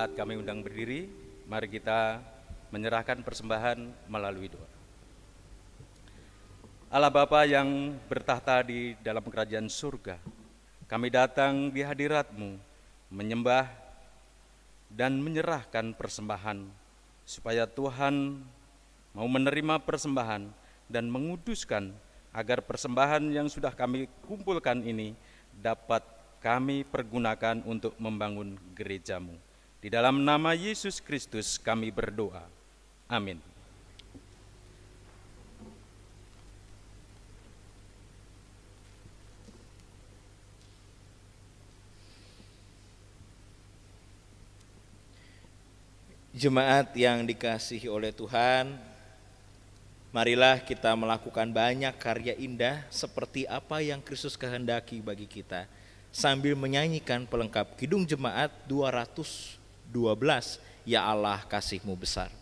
Jemaat kami undang berdiri, mari kita menyerahkan persembahan melalui doa. Allah Bapa yang bertahta di dalam kerajaan surga, kami datang di hadirat-Mu menyembah dan menyerahkan persembahan, supaya Tuhan mau menerima persembahan dan menguduskan agar persembahan yang sudah kami kumpulkan ini dapat kami pergunakan untuk membangun gereja-Mu. Di dalam nama Yesus Kristus kami berdoa. Amin. Jemaat yang dikasihi oleh Tuhan, marilah kita melakukan banyak karya indah seperti apa yang Kristus kehendaki bagi kita, sambil menyanyikan pelengkap Kidung Jemaat 212, Ya Allah kasih-Mu besar.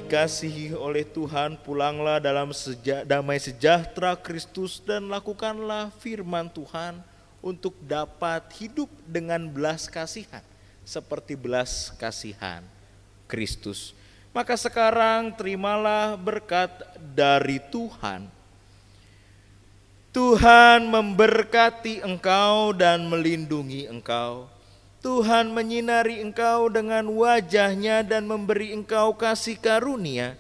Dikasihi oleh Tuhan, pulanglah dalam damai sejahtera Kristus dan lakukanlah firman Tuhan untuk dapat hidup dengan belas kasihan seperti belas kasihan Kristus. Maka sekarang terimalah berkat dari Tuhan. Tuhan memberkati engkau dan melindungi engkau. Tuhan menyinari engkau dengan wajah-Nya dan memberi engkau kasih karunia.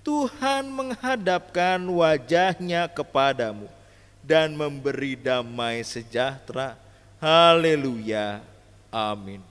Tuhan menghadapkan wajah-Nya kepadamu dan memberi damai sejahtera. Haleluya. Amin.